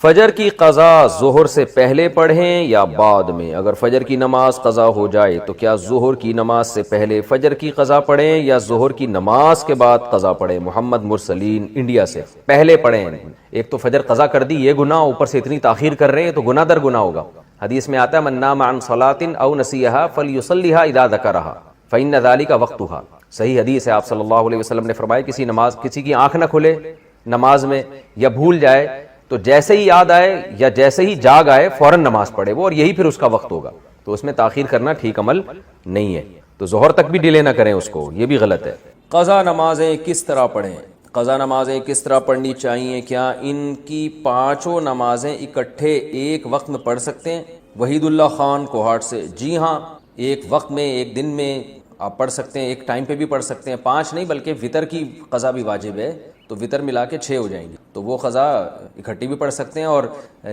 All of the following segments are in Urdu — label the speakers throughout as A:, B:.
A: فجر کی قضا ظہر سے پہلے پڑھیں یا بعد میں؟ اگر فجر کی نماز قضا ہو جائے تو کیا ظہر کی نماز سے پہلے فجر کی قضا پڑھیں یا ظہر کی نماز کے بعد قضا پڑھیں؟ محمد مرسلین انڈیا سے۔ پہلے پڑھیں۔ ایک تو فجر قضا کر دی، یہ گناہ، اوپر سے اتنی تاخیر کر رہے ہیں تو گناہ در گناہ ہوگا۔ حدیث میں آتا ہے من نام عن صلاۃ او نسیھا فلیصلیھا اذا ذکرھا فإن ذلک وقتھا۔ صحیح حدیث ہے، آپ صلی اللہ علیہ وسلم نے فرمایا کسی کی آنکھ نہ کھلے نماز میں یا بھول جائے تو جیسے ہی یاد آئے یا جیسے ہی جاگ آئے فوراً نماز پڑھے وہ، اور یہی پھر اس کا وقت ہوگا۔ تو اس میں تاخیر کرنا ٹھیک عمل نہیں ہے، تو ظہر تک بھی ڈیلے نہ کریں اس کو، یہ بھی غلط ہے۔ قضا نمازیں کس طرح پڑھیں؟ قضا نمازیں کس طرح پڑھنی چاہیے؟ کیا ان کی پانچوں نمازیں اکٹھے ایک وقت میں پڑھ سکتے ہیں؟ وحید اللہ خان کوہاٹ سے۔ جی ہاں، ایک وقت میں، ایک دن میں آپ پڑھ سکتے ہیں، ایک ٹائم پہ بھی پڑھ سکتے ہیں، 5 نہیں بلکہ وطر کی قضا بھی واجب ہے، تو وطر ملا کے 6 ہو جائیں گی، تو وہ قضا اکٹھی بھی پڑھ سکتے ہیں۔ اور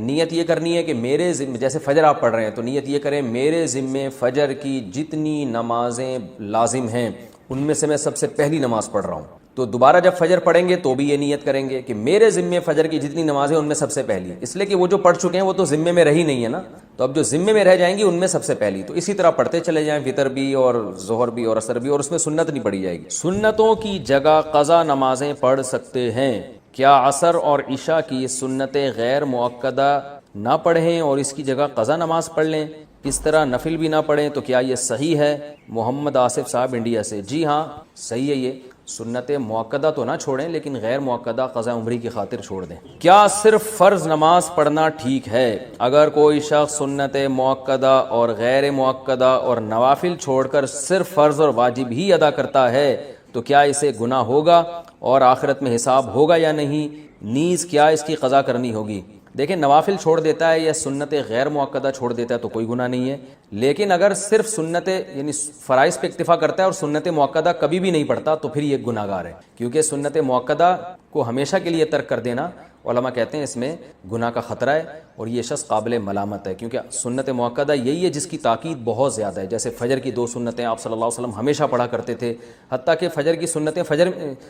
A: نیت یہ کرنی ہے کہ میرے ذمے، جیسے فجر آپ پڑھ رہے ہیں تو نیت یہ کریں میرے ذمے فجر کی جتنی نمازیں لازم ہیں ان میں سے میں سب سے پہلی نماز پڑھ رہا ہوں، تو دوبارہ جب فجر پڑھیں گے تو بھی یہ نیت کریں گے کہ میرے ذمے فجر کی جتنی نمازیں ان میں سب سے پہلی، اس لیے کہ وہ جو پڑھ چکے ہیں وہ تو ذمے میں رہی نہیں ہے نا، تو اب جو ذمے میں رہ جائیں گی ان میں سب سے پہلی، تو اسی طرح پڑھتے چلے جائیں، وطر بھی اور ظہر بھی اور عصر بھی، اور اس میں سنت نہیں پڑھی جائے گی۔ سنتوں کی جگہ قضا نمازیں پڑھ سکتے ہیں؟ کیا عصر اور عشاء کی سنتیں غیر مؤکدہ نہ پڑھیں اور اس کی جگہ قضا نماز پڑھ لیں؟ اس طرح نفل بھی نہ پڑھیں تو کیا یہ صحیح ہے؟ محمد آصف صاحب انڈیا سے۔ جی ہاں صحیح ہے، یہ سنت مؤکدہ تو نہ چھوڑیں لیکن غیر مؤکدہ قضا عمری کی خاطر چھوڑ دیں۔ کیا صرف فرض نماز پڑھنا ٹھیک ہے؟ اگر کوئی شخص سنت مؤکدہ اور غیر مؤکدہ اور نوافل چھوڑ کر صرف فرض اور واجب ہی ادا کرتا ہے تو کیا اسے گناہ ہوگا اور آخرت میں حساب ہوگا یا نہیں؟ نیز کیا اس کی قضا کرنی ہوگی؟ دیکھیں، نوافل چھوڑ دیتا ہے یا سنت غیر مؤکدہ چھوڑ دیتا ہے تو کوئی گناہ نہیں ہے، لیکن اگر صرف سنت یعنی فرائض پہ اکتفا کرتا ہے اور سنت مؤکدہ کبھی بھی نہیں پڑھتا تو پھر یہ گناہ گار ہے، کیونکہ سنت مؤکدہ کو ہمیشہ کے لیے ترک کر دینا علماء کہتے ہیں اس میں گناہ کا خطرہ ہے اور یہ شخص قابل ملامت ہے، کیونکہ سنت مؤکدہ یہی ہے جس کی تاکید بہت زیادہ ہے، جیسے فجر کی 2 سنتیں آپ صلی اللہ علیہ وسلم ہمیشہ پڑھا کرتے تھے، حتیٰ کہ فجر کی سنتیں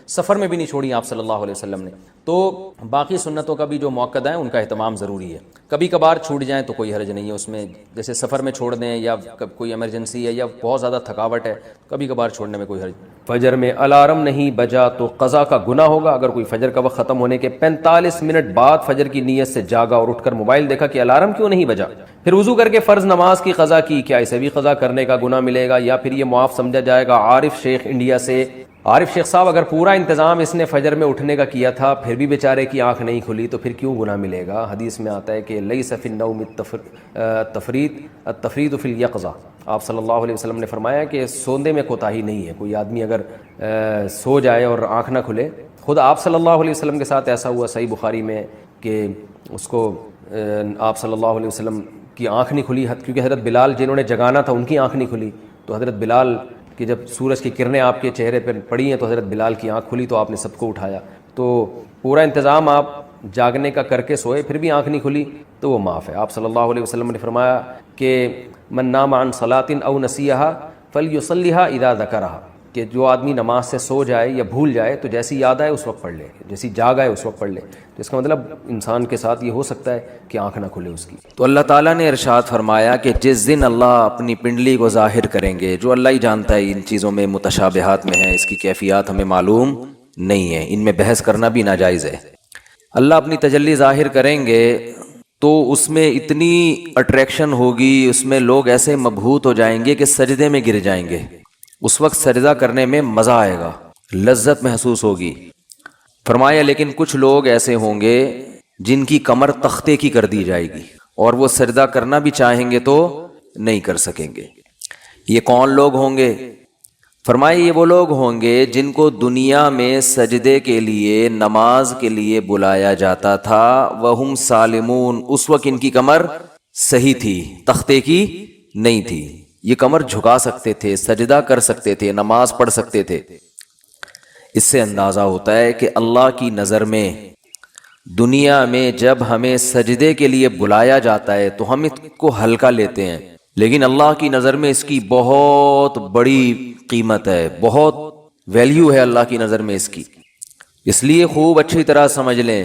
A: سفر میں بھی نہیں چھوڑی آپ صلی اللہ علیہ وسلم نے، تو باقی سنتوں کا بھی جو مؤکدہ ہیں ان کا اہتمام ضروری ہے، کبھی کبھار چھوٹ جائیں تو کوئی حرج نہیں ہے اس میں، جیسے سفر میں چھوڑ دیں یا کوئی ایمرجنسی ہے یا بہت زیادہ تھکاوٹ ہے، کبھی کبھار چھوڑنے میں کوئی حرج نہیں۔ فجر میں الارم نہیں بجا تو قضا کا گناہ ہوگا؟ اگر کوئی فجر کا وقت ختم ہونے کے 45 منٹ بعد فجر کی نیت سے جاگا اور اٹھ کر موبائل دیکھا کہ الارم کیوں نہیں بجا، پھر وضو کر کے فرض نماز کی قضا کی، کیا اسے بھی قضا کرنے کا گناہ ملے گا یا پھر یہ معاف سمجھا جائے گا؟ عارف شیخ انڈیا سے۔ عارف شیخ صاحب، اگر پورا انتظام اس نے فجر میں اٹھنے کا کیا تھا پھر بھی بیچارے کی آنکھ نہیں کھلی تو پھر کیوں گناہ ملے گا؟ حدیث میں آتا ہے کہ لیس فی النوم التفریط فی الیقظہ، آپ صلی اللہ علیہ وسلم نے فرمایا کہ سوندے میں کوتاہی نہیں ہے، کوئی آدمی اگر سو جائے اور آنکھ نہ کھلے، خود آپ صلی اللہ علیہ وسلم کے ساتھ ایسا ہوا صحیح بخاری میں کہ اس کو آپ صلی اللہ علیہ وسلم کی آنکھ نہیں کھلی، کیونکہ حضرت بلال جنہوں نے جگانا تھا ان کی آنکھ نہیں کھلی، تو حضرت بلال کہ جب سورج کی کرنیں آپ کے چہرے پر پڑی ہیں تو حضرت بلال کی آنکھ کھلی تو آپ نے سب کو اٹھایا، تو پورا انتظام آپ جاگنے کا کر کے سوئے پھر بھی آنکھ نہیں کھلی تو وہ معاف ہے۔ آپ صلی اللہ علیہ وسلم نے فرمایا کہ من نام عن صلاۃ او نسیھا فلیصلیھا اذا ذکرھا، کہ جو آدمی نماز سے سو جائے یا بھول جائے تو جیسی یاد آئے اس وقت پڑھ لے، جیسی جاگ آئے اس وقت پڑھ لے، تو اس کا مطلب انسان کے ساتھ یہ ہو سکتا ہے کہ آنکھ نہ کھلے اس کی۔
B: تو اللہ تعالیٰ نے ارشاد فرمایا کہ جس دن اللہ اپنی پنڈلی کو ظاہر کریں گے، جو اللہ ہی جانتا ہے ان چیزوں میں متشابہات میں ہیں، اس کی کیفیات ہمیں معلوم نہیں ہے، ان میں بحث کرنا بھی ناجائز ہے۔ اللہ اپنی تجلی ظاہر کریں گے تو اس میں اتنی اٹریکشن ہوگی، اس میں لوگ ایسے مبہوت ہو جائیں گے کہ سجدے میں گر جائیں گے، اس وقت سجدہ کرنے میں مزہ آئے گا، لذت محسوس ہوگی۔ فرمایا لیکن کچھ لوگ ایسے ہوں گے جن کی کمر تختے کی کر دی جائے گی اور وہ سجدہ کرنا بھی چاہیں گے تو نہیں کر سکیں گے۔ یہ کون لوگ ہوں گے؟ فرمایا یہ وہ لوگ ہوں گے جن کو دنیا میں سجدے کے لیے، نماز کے لیے بلایا جاتا تھا، وہم سالمون، اس وقت ان کی کمر صحیح تھی، تختے کی نہیں تھی، یہ کمر جھکا سکتے تھے، سجدہ کر سکتے تھے، نماز پڑھ سکتے تھے۔ اس سے اندازہ ہوتا ہے کہ اللہ کی نظر میں دنیا میں جب ہمیں سجدے کے لیے بلایا جاتا ہے تو ہم اس کو ہلکا لیتے ہیں، لیکن اللہ کی نظر میں اس کی بہت بڑی قیمت ہے، بہت ویلیو ہے اللہ کی نظر میں اس کی۔ اس لیے خوب اچھی طرح سمجھ لیں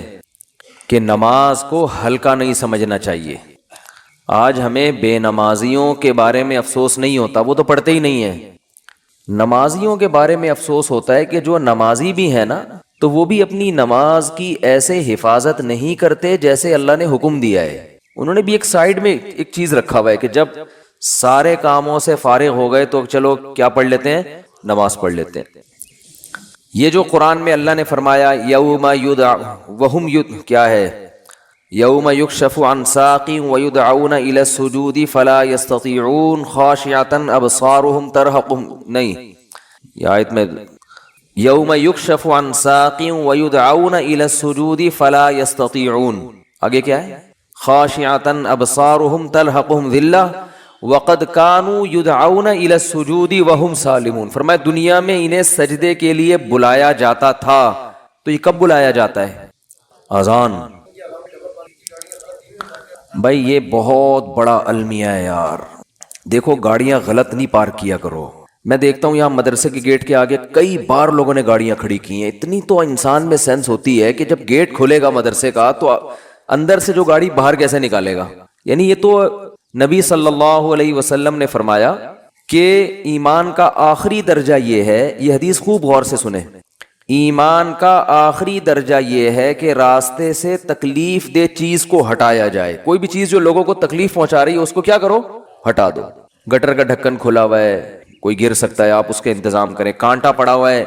B: کہ نماز کو ہلکا نہیں سمجھنا چاہیے. آج ہمیں بے نمازیوں کے بارے میں افسوس نہیں ہوتا، وہ تو پڑھتے ہی نہیں ہیں. نمازیوں کے بارے میں افسوس ہوتا ہے کہ جو نمازی بھی ہیں نا تو وہ بھی اپنی نماز کی ایسے حفاظت نہیں کرتے جیسے اللہ نے حکم دیا ہے. انہوں نے بھی ایک سائیڈ میں ایک چیز رکھا ہوا ہے کہ جب سارے کاموں سے فارغ ہو گئے تو چلو کیا پڑھ لیتے ہیں، نماز پڑھ لیتے ہیں. یہ جو قرآن میں اللہ نے فرمایا یوم وہم کیا ہے، یوم یکشف عن ساق ویدعون الی السجود فلا یستطیعون خاشعۃ ابصارهم ترہقهم، نہیں یہ آیت میں یوم یکشف عن ساق ویدعون الی السجود فلا یستطیعون، آگے کیا ہے، خاشعۃ ابصارهم ترہقهم ذلہ وقد كانوا يدعون الى السجود وهم سالمون. فرمایا دنیا میں انہیں سجدے کے لیے بلایا جاتا تھا، تو یہ کب بلایا جاتا ہے، اذان. بھائی یہ بہت بڑا المیہ ہے یار. دیکھو گاڑیاں غلط نہیں پارک کیا کرو. میں دیکھتا ہوں یہاں مدرسے کے گیٹ کے آگے کئی بار لوگوں نے گاڑیاں کھڑی کی ہیں. اتنی تو انسان میں سینس ہوتی ہے کہ جب گیٹ کھلے گا مدرسے کا تو اندر سے جو گاڑی باہر کیسے نکالے گا. یعنی یہ تو نبی صلی اللہ علیہ وسلم نے فرمایا کہ ایمان کا آخری درجہ یہ ہے، یہ حدیث خوب غور سے سنیں، ایمان کا آخری درجہ یہ ہے کہ راستے سے تکلیف دہ چیز کو ہٹایا جائے. کوئی بھی چیز جو لوگوں کو تکلیف پہنچا رہی ہے اس کو کیا کرو، ہٹا دو. گٹر کا ڈھکن کھلا ہوا ہے، کوئی گر سکتا ہے، آپ اس کے انتظام کریں. کانٹا پڑا ہوا ہے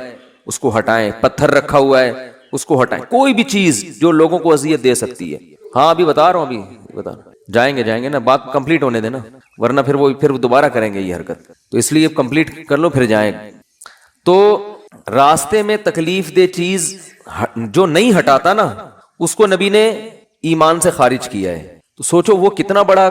B: اس کو ہٹائیں، پتھر رکھا ہوا ہے اس کو ہٹائیں. کوئی بھی چیز جو لوگوں کو اذیت دے سکتی ہے. ہاں ابھی بتا رہا ہوں، ابھی بتا رہا ہوں. جائیں گے نا، بات کمپلیٹ ہونے دینا، ورنہ پھر وہ دوبارہ کریں گے یہ حرکت. تو اس لیے کمپلیٹ کر لو پھر جائیں. تو راستے میں تکلیف دہ چیز جو نہیں ہٹاتا نا اس کو نبی نے ایمان سے خارج کیا ہے. تو سوچو وہ کتنا بڑا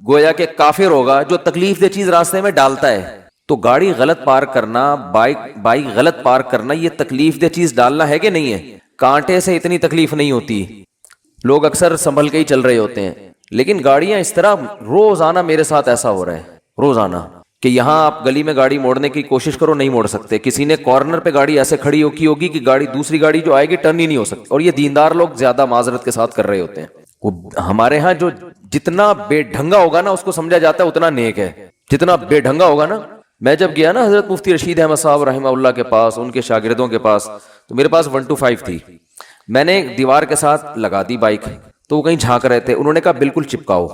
B: گویا کہ کافر ہوگا جو تکلیف دہ چیز راستے میں ڈالتا ہے. تو گاڑی غلط پارک کرنا، بائک غلط پارک کرنا، یہ تکلیف دہ چیز ڈالنا ہے کہ نہیں ہے. کانٹے سے اتنی تکلیف نہیں ہوتی، لوگ اکثر سنبھل کے ہی چل رہے ہوتے ہیں. لیکن گاڑیاں اس طرح، روزانہ میرے ساتھ ایسا ہو رہا ہے روزانہ کہ یہاں آپ گلی میں گاڑی موڑنے کی کوشش کرو نہیں موڑ سکتے. کسی نے کارنر پہ گاڑی ایسے کھڑی کی ہوگی کہ گاڑی دوسری گاڑی جو آئے گی ٹرن ہی نہیں ہو سکتی. اور یہ دیندار لوگ زیادہ معذرت کے ساتھ کر رہے ہوتے ہیں. وہ ہمارے ہاں جو جتنا بے ڈھنگا ہوگا نا اس کو سمجھا جاتا ہے اتنا نیک ہے. جتنا بے ڈھنگا ہوگا نا، میں جب گیا نا حضرت مفتی رشید احمد صاحب رحمہ اللہ کے پاس، ان کے شاگردوں کے پاس، تو میرے پاس 125 تھی. میں نے دیوار کے ساتھ لگا دی بائک، تو وہ کہیں جھانک رہے تھے. انہوں نے کہا بالکل چپکاؤ.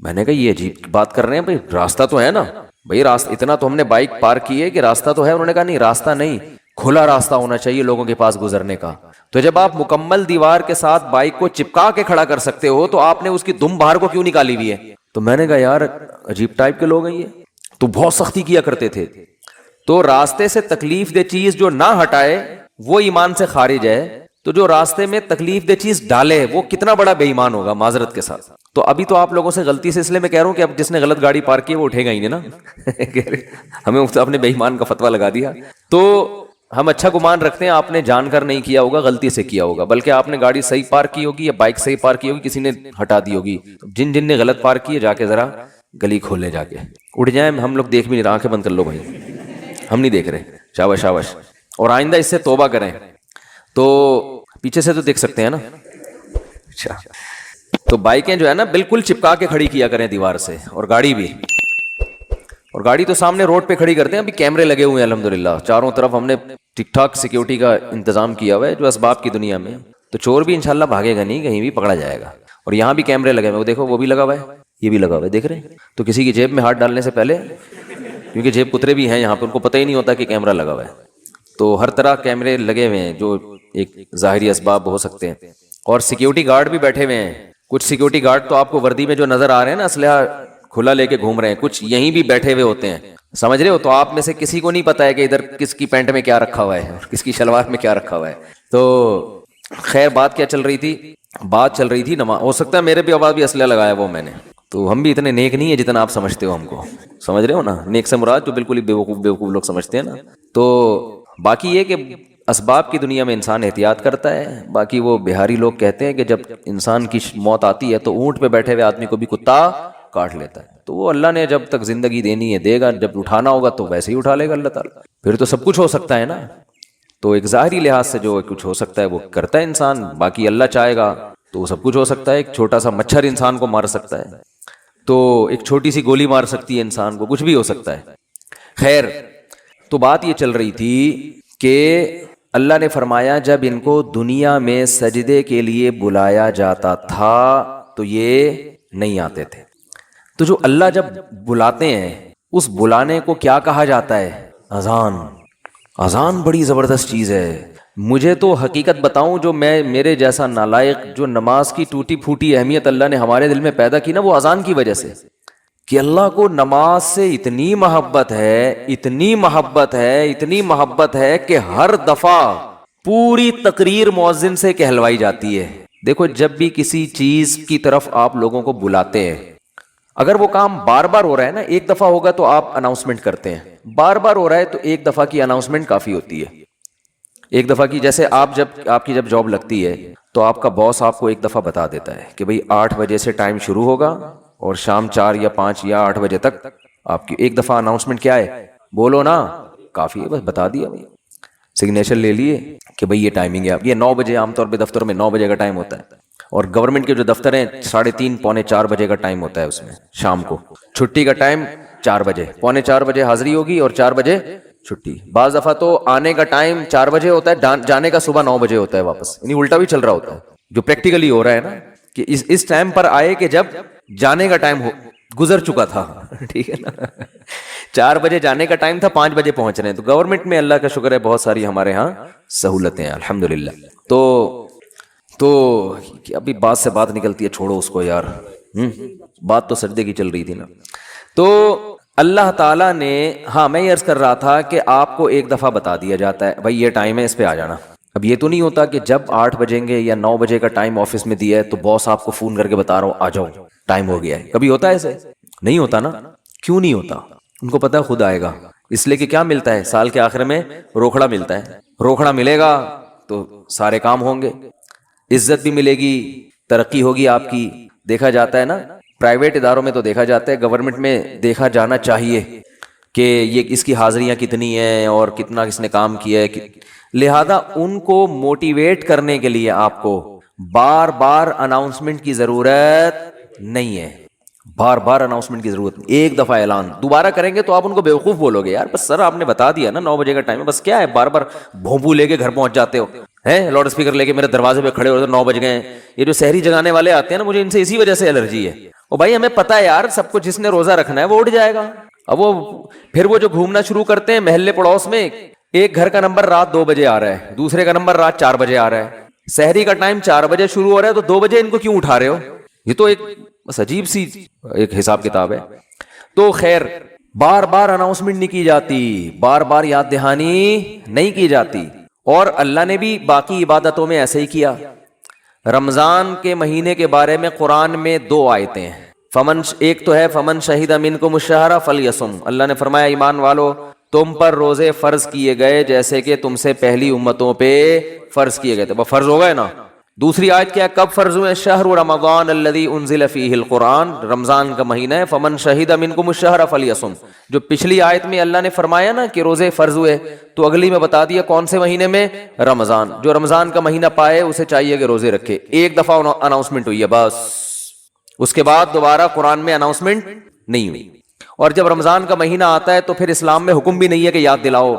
B: میں نے کہا یہ عجیب بات کر رہے ہیں بھائی، راستہ تو ہے نا بھائی، راستہ اتنا تو ہم نے بائک پارک کی ہے کہ راستہ تو ہے. انہوں نے کہا نہیں راستہ نہیں، کھلا راستہ ہونا چاہیے لوگوں کے پاس گزرنے کا. تو جب آپ مکمل دیوار کے ساتھ بائک کو چپکا کے کھڑا کر سکتے ہو تو آپ نے اس کی دم باہر کو کیوں نکالی ہوئی ہے. تو میں نے کہا یار عجیب ٹائپ کے لوگ ہیں یہ. تو بہت سختی کیا کرتے تھے. تو راستے سے تکلیف دہ چیز جو نہ ہٹائے وہ ایمان سے خارج ہے. تو جو راستے میں تکلیف دہ چیز ڈالے وہ کتنا بڑا بے ایمان ہوگا معذرت کے ساتھ. تو ابھی تو آپ لوگوں سے غلطی سے اس لیے میں کہہ رہا ہوں کہ اب جس نے غلط گاڑی پارک کی وہ اٹھے گا ہی نہیں نا. ہمیں آپ نے بے ایمان کا فتویٰ لگا دیا. تو ہم اچھا گمان رکھتے ہیں آپ نے جان کر نہیں کیا ہوگا، غلطی سے کیا ہوگا، بلکہ آپ نے گاڑی صحیح پارک کی ہوگی یا بائک صحیح پارک کی ہوگی، کسی نے ہٹا دی ہوگی. جن نے غلط پارک کی ہے جا کے ذرا گلی کھولے، جا کے اٹھ جائیں. ہم لوگ دیکھ بھی نہیں رہے، آنکھیں بند کر لو بھائی، ہم نہیں دیکھ رہے. شاباش شاباش. اور آئندہ اس سے توبہ کریں. تو پیچھے سے تو دیکھ سکتے ہیں نا. اچھا، تو بائکیں جو ہے نا بالکل چپکا کے کھڑی کیا کریں دیوار سے، اور گاڑی بھی. اور گاڑی تو سامنے روڈ پہ کھڑی کرتے ہیں. ابھی کیمرے لگے ہوئے ہیں الحمدللہ چاروں طرف، ہم نے ٹھیک ٹھاک سیکیورٹی کا انتظام کیا ہوا ہے جو اسباب کی دنیا میں. تو چور بھی انشاءاللہ بھاگے گا نہیں، کہیں بھی پکڑا جائے گا. اور یہاں بھی کیمرے لگے ہوئے، وہ دیکھو وہ بھی لگا ہوا ہے، یہ بھی لگا ہوا ہے، دیکھ رہے ہیں. تو کسی کی جیب میں ہاتھ ڈالنے سے پہلے، کیونکہ جیب کترے بھی ہیں یہاں پہ، ان کو پتہ ہی نہیں ہوتا کہ کیمرہ لگا ہوا ہے. تو ہر طرح کیمرے لگے ہوئے ہیں جو ایک ظاہری اسباب ہو سکتے ہیں. اور سیکیورٹی گارڈ بھی بیٹھے ہوئے ہیں. کچھ سیکیورٹی گارڈ تو آپ کو وردی میں جو نظر آ رہے ہیں نا، اسلحہ کھلا لے کے گھوم رہے ہیں، کچھ یہیں بھی بیٹھے ہوئے ہوتے ہیں، سمجھ رہے ہو. تو آپ میں سے کسی کو نہیں پتا ہے کہ ادھر کس کی پینٹ میں کیا رکھا ہوا ہے اور کس کی شلوار میں کیا رکھا ہوا ہے. تو خیر بات کیا چل رہی تھی؟ بات چل رہی تھی نماز. ہو سکتا ہے میرے بھی آواز بھی اسلحہ لگایا وہ میں نے. تو ہم بھی اتنے نیک نہیں ہیں جتنا آپ سمجھتے ہو ہم کو، سمجھ رہے ہو نا. نیک سے مراد جو بالکل ہی بیوقوف لوگ سمجھتے ہیں نا. تو باقی یہ کہ اسباب کی دنیا میں انسان احتیاط کرتا ہے. باقی وہ بہاری لوگ کہتے ہیں کہ جب انسان کی موت آتی ہے تو اونٹ پہ بیٹھے ہوئے آدمی کو بھی کتا کاٹ لیتا ہے. تو وہ اللہ نے جب تک زندگی دینی ہے دے گا، جب اٹھانا ہوگا تو ویسے ہی اٹھا لے گا اللہ تعالیٰ. پھر تو سب کچھ ہو سکتا ہے نا. تو ایک ظاہری لحاظ سے جو کچھ ہو سکتا ہے وہ کرتا ہے انسان. باقی اللہ چاہے گا تو سب کچھ ہو سکتا ہے. ایک چھوٹا سا مچھر انسان کو مار سکتا ہے, تو ایک چھوٹی سی گولی مار سکتی ہے انسان کو, کچھ بھی ہو سکتا ہے. خیر, تو بات یہ چل رہی تھی کہ اللہ نے فرمایا جب ان کو دنیا میں سجدے کے لیے بلایا جاتا تھا تو یہ نہیں آتے تھے. تو جو اللہ جب بلاتے ہیں اس بلانے کو کیا کہا جاتا ہے؟ اذان. اذان بڑی زبردست چیز ہے. مجھے تو حقیقت بتاؤں, جو میرے جیسا نالائق جو نماز کی ٹوٹی پھوٹی اہمیت اللہ نے ہمارے دل میں پیدا کی نا, وہ اذان کی وجہ سے, کہ اللہ کو نماز سے اتنی محبت ہے, اتنی محبت ہے, اتنی محبت ہے کہ ہر دفعہ پوری تقریر مؤذن سے کہلوائی جاتی ہے. دیکھو, جب بھی کسی چیز کی طرف آپ لوگوں کو بلاتے ہیں, اگر وہ کام بار بار ہو رہا ہے نا, ایک دفعہ ہوگا تو آپ اناؤنسمنٹ کرتے ہیں, بار بار ہو رہا ہے تو ایک دفعہ کی اناؤنسمنٹ کافی ہوتی ہے. ایک دفعہ کی, جیسے آپ کی جب جاب لگتی ہے تو آپ کا باس آپ کو ایک دفعہ بتا دیتا ہے کہ بھئی 8 بجے سے ٹائم شروع ہوگا اور شام 4 یا 5 یا 8 بجے تک آپ کی ایک دفعہ اناؤنسمنٹ کیا ہے, بولو نا, کافی ہے, بس بتا دیا, سگنیچر لے لیے کہ بھئی یہ ٹائمنگ ہے. یہ 9 بجے عام طور پہ دفتر میں 9 بجے کا ٹائم ہوتا ہے, اور گورنمنٹ کے جو دفتر ہیں 3:30 پونے 4 بجے کا ٹائم ہوتا ہے اس میں شام کو. چھٹی کا ٹائم 4 بجے, پونے 4 بجے حاضری ہوگی اور 4 بجے چھٹی. بعض دفعہ تو آنے کا ٹائم 4 بجے ہوتا ہے, جانے کا صبح 9 بجے ہوتا ہے واپس, یعنی الٹا بھی چل رہا ہوتا ہے. جو پریکٹیکلی ہو رہا ہے نا کہ اس ٹائم پر آئے کہ جب جانے کا ٹائم گزر چکا تھا, ٹھیک ہے نا. 4 بجے جانے کا ٹائم تھا, 5 بجے پہنچ رہے ہیں. تو گورنمنٹ میں اللہ کا شکر ہے بہت ساری ہمارے ہاں سہولتیں ہیں الحمدللہ. تو ابھی بات سے بات نکلتی ہے, چھوڑو اس کو یار, بات تو سجدے کی چل رہی تھی نا. تو اللہ تعالیٰ نے, ہاں میں یہ عرض کر رہا تھا کہ آپ کو ایک دفعہ بتا دیا جاتا ہے بھائی یہ ٹائم ہے, اس پہ آ جانا. اب یہ تو نہیں ہوتا کہ جب 8 بجیں گے یا 9 بجے کا ٹائم آفس میں دیا ہے تو باس آپ کو فون کر کے بتا رہا ہوں آ جاؤ ٹائم ہو گیا ہے. کبھی ہوتا ہے ایسے؟ نہیں ہوتا نا. کیوں نہیں ہوتا؟ ان کو پتا ہے خود آئے گا. اس لیے کہ کیا ملتا ہے سال کے آخر میں؟ روکھڑا ملتا ہے. روکھڑا ملے گا تو سارے کام ہوں گے, عزت بھی ملے گی, ترقی ہوگی آپ کی. دیکھا جاتا ہے نا, پرائیویٹ اداروں میں تو دیکھا جاتا ہے, گورنمنٹ میں دیکھا جانا چاہیے کہ یہ اس کی حاضریاں کتنی ہیں اور کتنا کس نے کام کیا ہے. لہذا ان کو موٹیویٹ کرنے کے لیے آپ کو بار بار اناؤنسمنٹ کی ضرورت نہیں ہے. بار بار اناؤنسمنٹ کی ضرورت نہیں. ایک دفعہ اعلان دوبارہ کریں گے تو آپ ان کو بیوقوف بولو گے, یار بس سر آپ نے بتا دیا نا 9 بجے کا ٹائم ہے, بس کیا ہے بار بار بھونپو لے کے گھر پہنچ جاتے ہو ہیں, لاؤڈ اسپیکر لے کے میرے دروازے پہ کھڑے ہو 9 بج گئے. یہ جو سحری جگانے والے آتے ہیں نا, مجھے ان سے اسی وجہ سے الرجی ہے. اور بھائی ہمیں پتا ہے یار, سب کو جس نے روزہ رکھنا ہے وہ اٹھ جائے گا. اب وہ پھر وہ جو گھومنا شروع کرتے ہیں محلے پڑوس میں, ایک گھر کا نمبر رات 2 بجے آ رہا ہے, دوسرے کا نمبر رات 4 بجے آ رہا ہے. سحری کا ٹائم 4 بجے شروع ہو رہا ہے تو 2 بجے ان کو کیوں اٹھا رہے ہو؟ یہ تو ایک بس عجیب سی ایک حساب کتاب ہے. تو خیر, بار بار اناؤنسمنٹ نہیں کی جاتی, بار بار یاد دہانی نہیں کی جاتی. اور اللہ نے بھی باقی عبادتوں میں ایسے ہی کیا. رمضان کے مہینے کے بارے میں قرآن میں 2 آیتیں ہیں. ایک تو ہے فمن شہید منکم الشہر فلیصم. اللہ نے فرمایا ایمان والو تم پر روزے فرض کیے گئے جیسے کہ تم سے پہلی امتوں پہ فرض کیے گئے تھے. فرض ہو گئے نا. دوسری آیت کیا, کب فرض ہوئے؟ شہر رمضان الذی انزل فیہ القرآن, رمضان کا مہینہ ہے. فمن شہید منکم الشہر فلیصم. جو پچھلی آیت میں اللہ نے فرمایا نا کہ روزے فرض ہوئے, تو اگلی میں بتا دیا کون سے مہینے میں؟ رمضان. جو رمضان کا مہینہ پائے اسے چاہیے کہ روزے رکھے. ایک دفعہ اناؤنسمنٹ ہوئی ہے بس, اس کے بعد دوبارہ قرآن میں اناؤنسمنٹ نہیں ہوئی. اور جب رمضان کا مہینہ آتا ہے تو پھر اسلام میں حکم بھی نہیں ہے کہ یاد دلاؤ.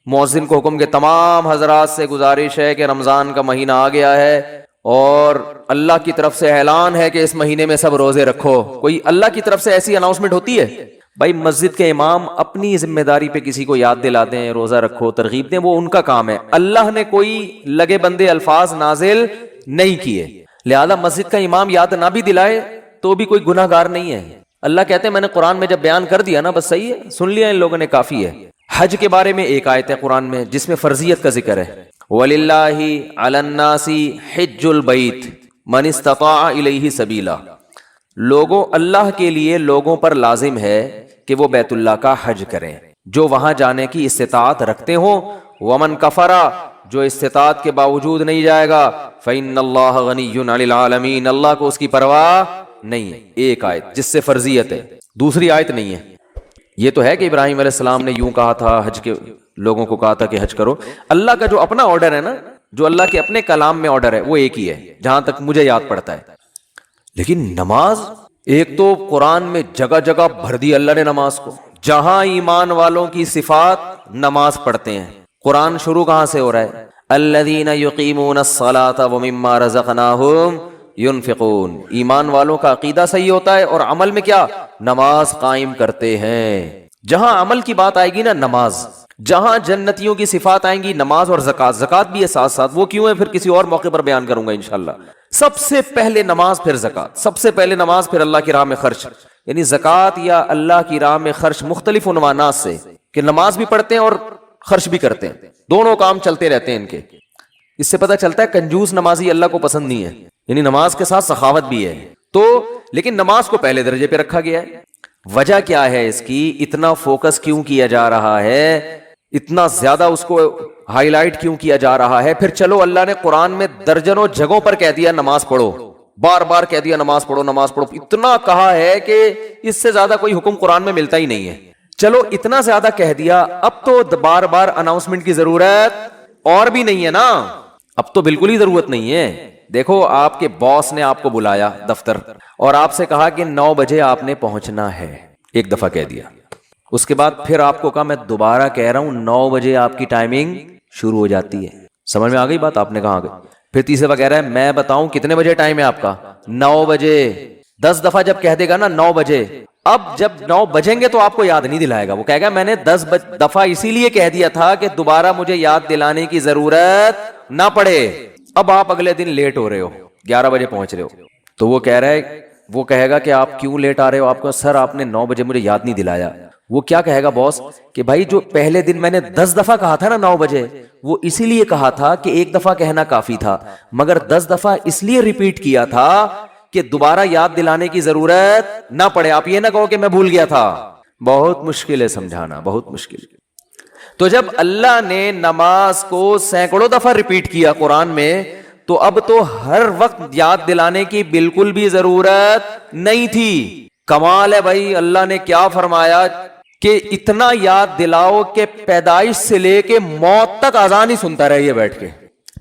B: مؤذن کو حکم کے تمام حضرات سے گزارش ہے کہ رمضان کا مہینہ آ گیا ہے اور اللہ کی طرف سے اعلان ہے کہ اس مہینے میں سب روزے رکھو. کوئی اللہ کی طرف سے ایسی اناؤنسمنٹ ہوتی ہے؟ بھائی مسجد کے امام اپنی ذمہ داری پہ کسی کو یاد دلا دیں, روزہ رکھو, ترغیب دیں, وہ ان کا کام ہے. اللہ نے کوئی لگے بندے الفاظ نازل نہیں کیے. لہذا مسجد کا امام یاد نہ بھی دلائے تو بھی کوئی گناہ گار نہیں ہے. اللہ کہتے ہیں میں نے قرآن میں جب بیان کر دیا نا, بس صحیح ہے, سن لیا ان لوگوں نے, کافی ہے. حج کے بارے میں ایک آیت ہے قرآن میں جس میں فرضیت کا ذکر ہے. وَلِلَّهِ عَلَى النَّاسِ حِجُّ الْبَيْتِ مَنِ اسْتَطَاعَ إِلَيْهِ سَبِيلًا. لوگوں, اللہ کے لیے لوگوں پر لازم ہے کہ وہ بیت اللہ کا حج کریں جو وہاں جانے کی استطاعت رکھتے ہوں. وَمَنْ كَفَرَ, جو استطاعت کے باوجود نہیں جائے گا, فَإِنَّ اللَّهَ غَنِيٌّ عَنِ الْعَالَمِينَ, اللہ کو اس کی پرواہ نہیں ہے. ایک آیت جس سے فرضیت ہے, دوسری آیت نہیں ہے. یہ تو ہے کہ ابراہیم علیہ السلام نے یوں کہا تھا, حج کے لوگوں کو کہا تھا کہ حج کرو. اللہ کا جو اپنا آرڈر ہے نا, جو اللہ کے اپنے کلام میں آرڈر ہے وہ ایک ہی ہے جہاں تک مجھے یاد پڑتا ہے. لیکن نماز ایک تو قرآن میں جگہ جگہ بھر دی اللہ نے نماز کو. جہاں ایمان والوں کی صفات نماز پڑھتے ہیں. قرآن شروع کہاں سے ہو رہا ہے؟ الذین یقیمون الصلاۃ ومما رزقناہم ينفقون. ایمان والوں کا عقیدہ صحیح ہوتا ہے اور عمل میں کیا؟ نماز قائم کرتے ہیں. جہاں عمل کی بات آئے گی نا نماز, جہاں جنتیوں کی صفات آئیں گی نماز اور زکوٰۃ. زکوٰۃ بھی ہے ساتھ ساتھ, وہ کیوں ہے پھر کسی اور موقع پر بیان کروں گا انشاءاللہ. سب سے پہلے نماز پھر زکوٰۃ, سب سے پہلے نماز پھر اللہ کی راہ میں خرچ. یعنی زکوٰۃ یا اللہ کی راہ میں خرچ مختلف عنوانات سے کہ نماز بھی پڑھتے ہیں اور خرچ بھی کرتے ہیں, دونوں کام چلتے رہتے ہیں ان کے. اس سے پتہ چلتا ہے کنجوس نمازی اللہ کو پسند نہیں ہے, یعنی نماز کے ساتھ سخاوت بھی ہے. تو لیکن نماز کو پہلے درجے پہ رکھا گیا ہے. وجہ کیا ہے اس کی؟ اتنا فوکس کیوں کیا جا رہا ہے, اتنا زیادہ اس کو ہائی لائٹ کیوں کیا جا رہا ہے؟ پھر چلو اللہ نے قرآن میں درجنوں جگہوں پر کہہ دیا نماز پڑھو, بار بار کہہ دیا نماز پڑھو نماز پڑھو. اتنا کہا ہے کہ اس سے زیادہ کوئی حکم قرآن میں ملتا ہی نہیں ہے. چلو اتنا زیادہ کہہ دیا, اب تو بار بار اناؤنسمنٹ کی ضرورت اور بھی نہیں ہے نا. اب تو بالکل ہی ضرورت نہیں ہے. دیکھو آپ کے باس نے آپ کو بلایا دفتر اور آپ سے کہا کہ 9 بجے آپ نے پہنچنا ہے, ایک دفعہ کہہ دیا. اس کے بعد پھر آپ کو کہا میں دوبارہ کہہ رہا ہوں 9 بجے آپ کی ٹائمنگ شروع ہو جاتی ہے. سمجھ میں آ گئی بات؟ آپ نے کہا. پھر تیسرے دفعہ کہہ رہا ہے میں بتاؤں کتنے بجے ٹائم ہے آپ کا؟ 9 بجے. 10 دفعہ جب کہہ دے گا نا 9 بجے, اب جب 9 بجیں گے تو آپ کو یاد نہیں دلائے گا. وہ کہے گا میں نے 10 دفعہ اسی لیے کہہ دیا تھا کہ دوبارہ مجھے یاد دلانے کی ضرورت نہ پڑے. اب آپ اگلے دن لیٹ ہو رہے ہو, 11 بجے پہنچ رہے ہو, تو وہ کہہ رہا ہے, وہ کہے گا کہ آپ کیوں لیٹ آ رہے ہو؟ آپ کو سر آپ نے 9 بجے مجھے یاد نہیں دلایا. وہ کیا کہے گا باس کہ بھائی جو پہلے دن میں نے 10 دفعہ کہا تھا نا 9 بجے, وہ اسی لیے کہا تھا کہ ایک دفعہ کہنا کافی تھا, مگر 10 دفعہ اس لیے ریپیٹ کیا تھا کہ دوبارہ یاد دلانے کی ضرورت نہ پڑے. آپ یہ نہ کہو کہ میں بھول گیا تھا. بہت مشکل ہے سمجھانا, بہت مشکل. تو جب اللہ نے نماز کو سینکڑوں دفعہ ریپیٹ کیا قرآن میں, تو اب تو ہر وقت یاد دلانے کی بالکل بھی ضرورت نہیں تھی. کمال ہے بھائی, اللہ نے کیا فرمایا کہ اتنا یاد دلاؤ کہ پیدائش سے لے کے موت تک اذان ہی سنتا رہے یہ بیٹھ کے.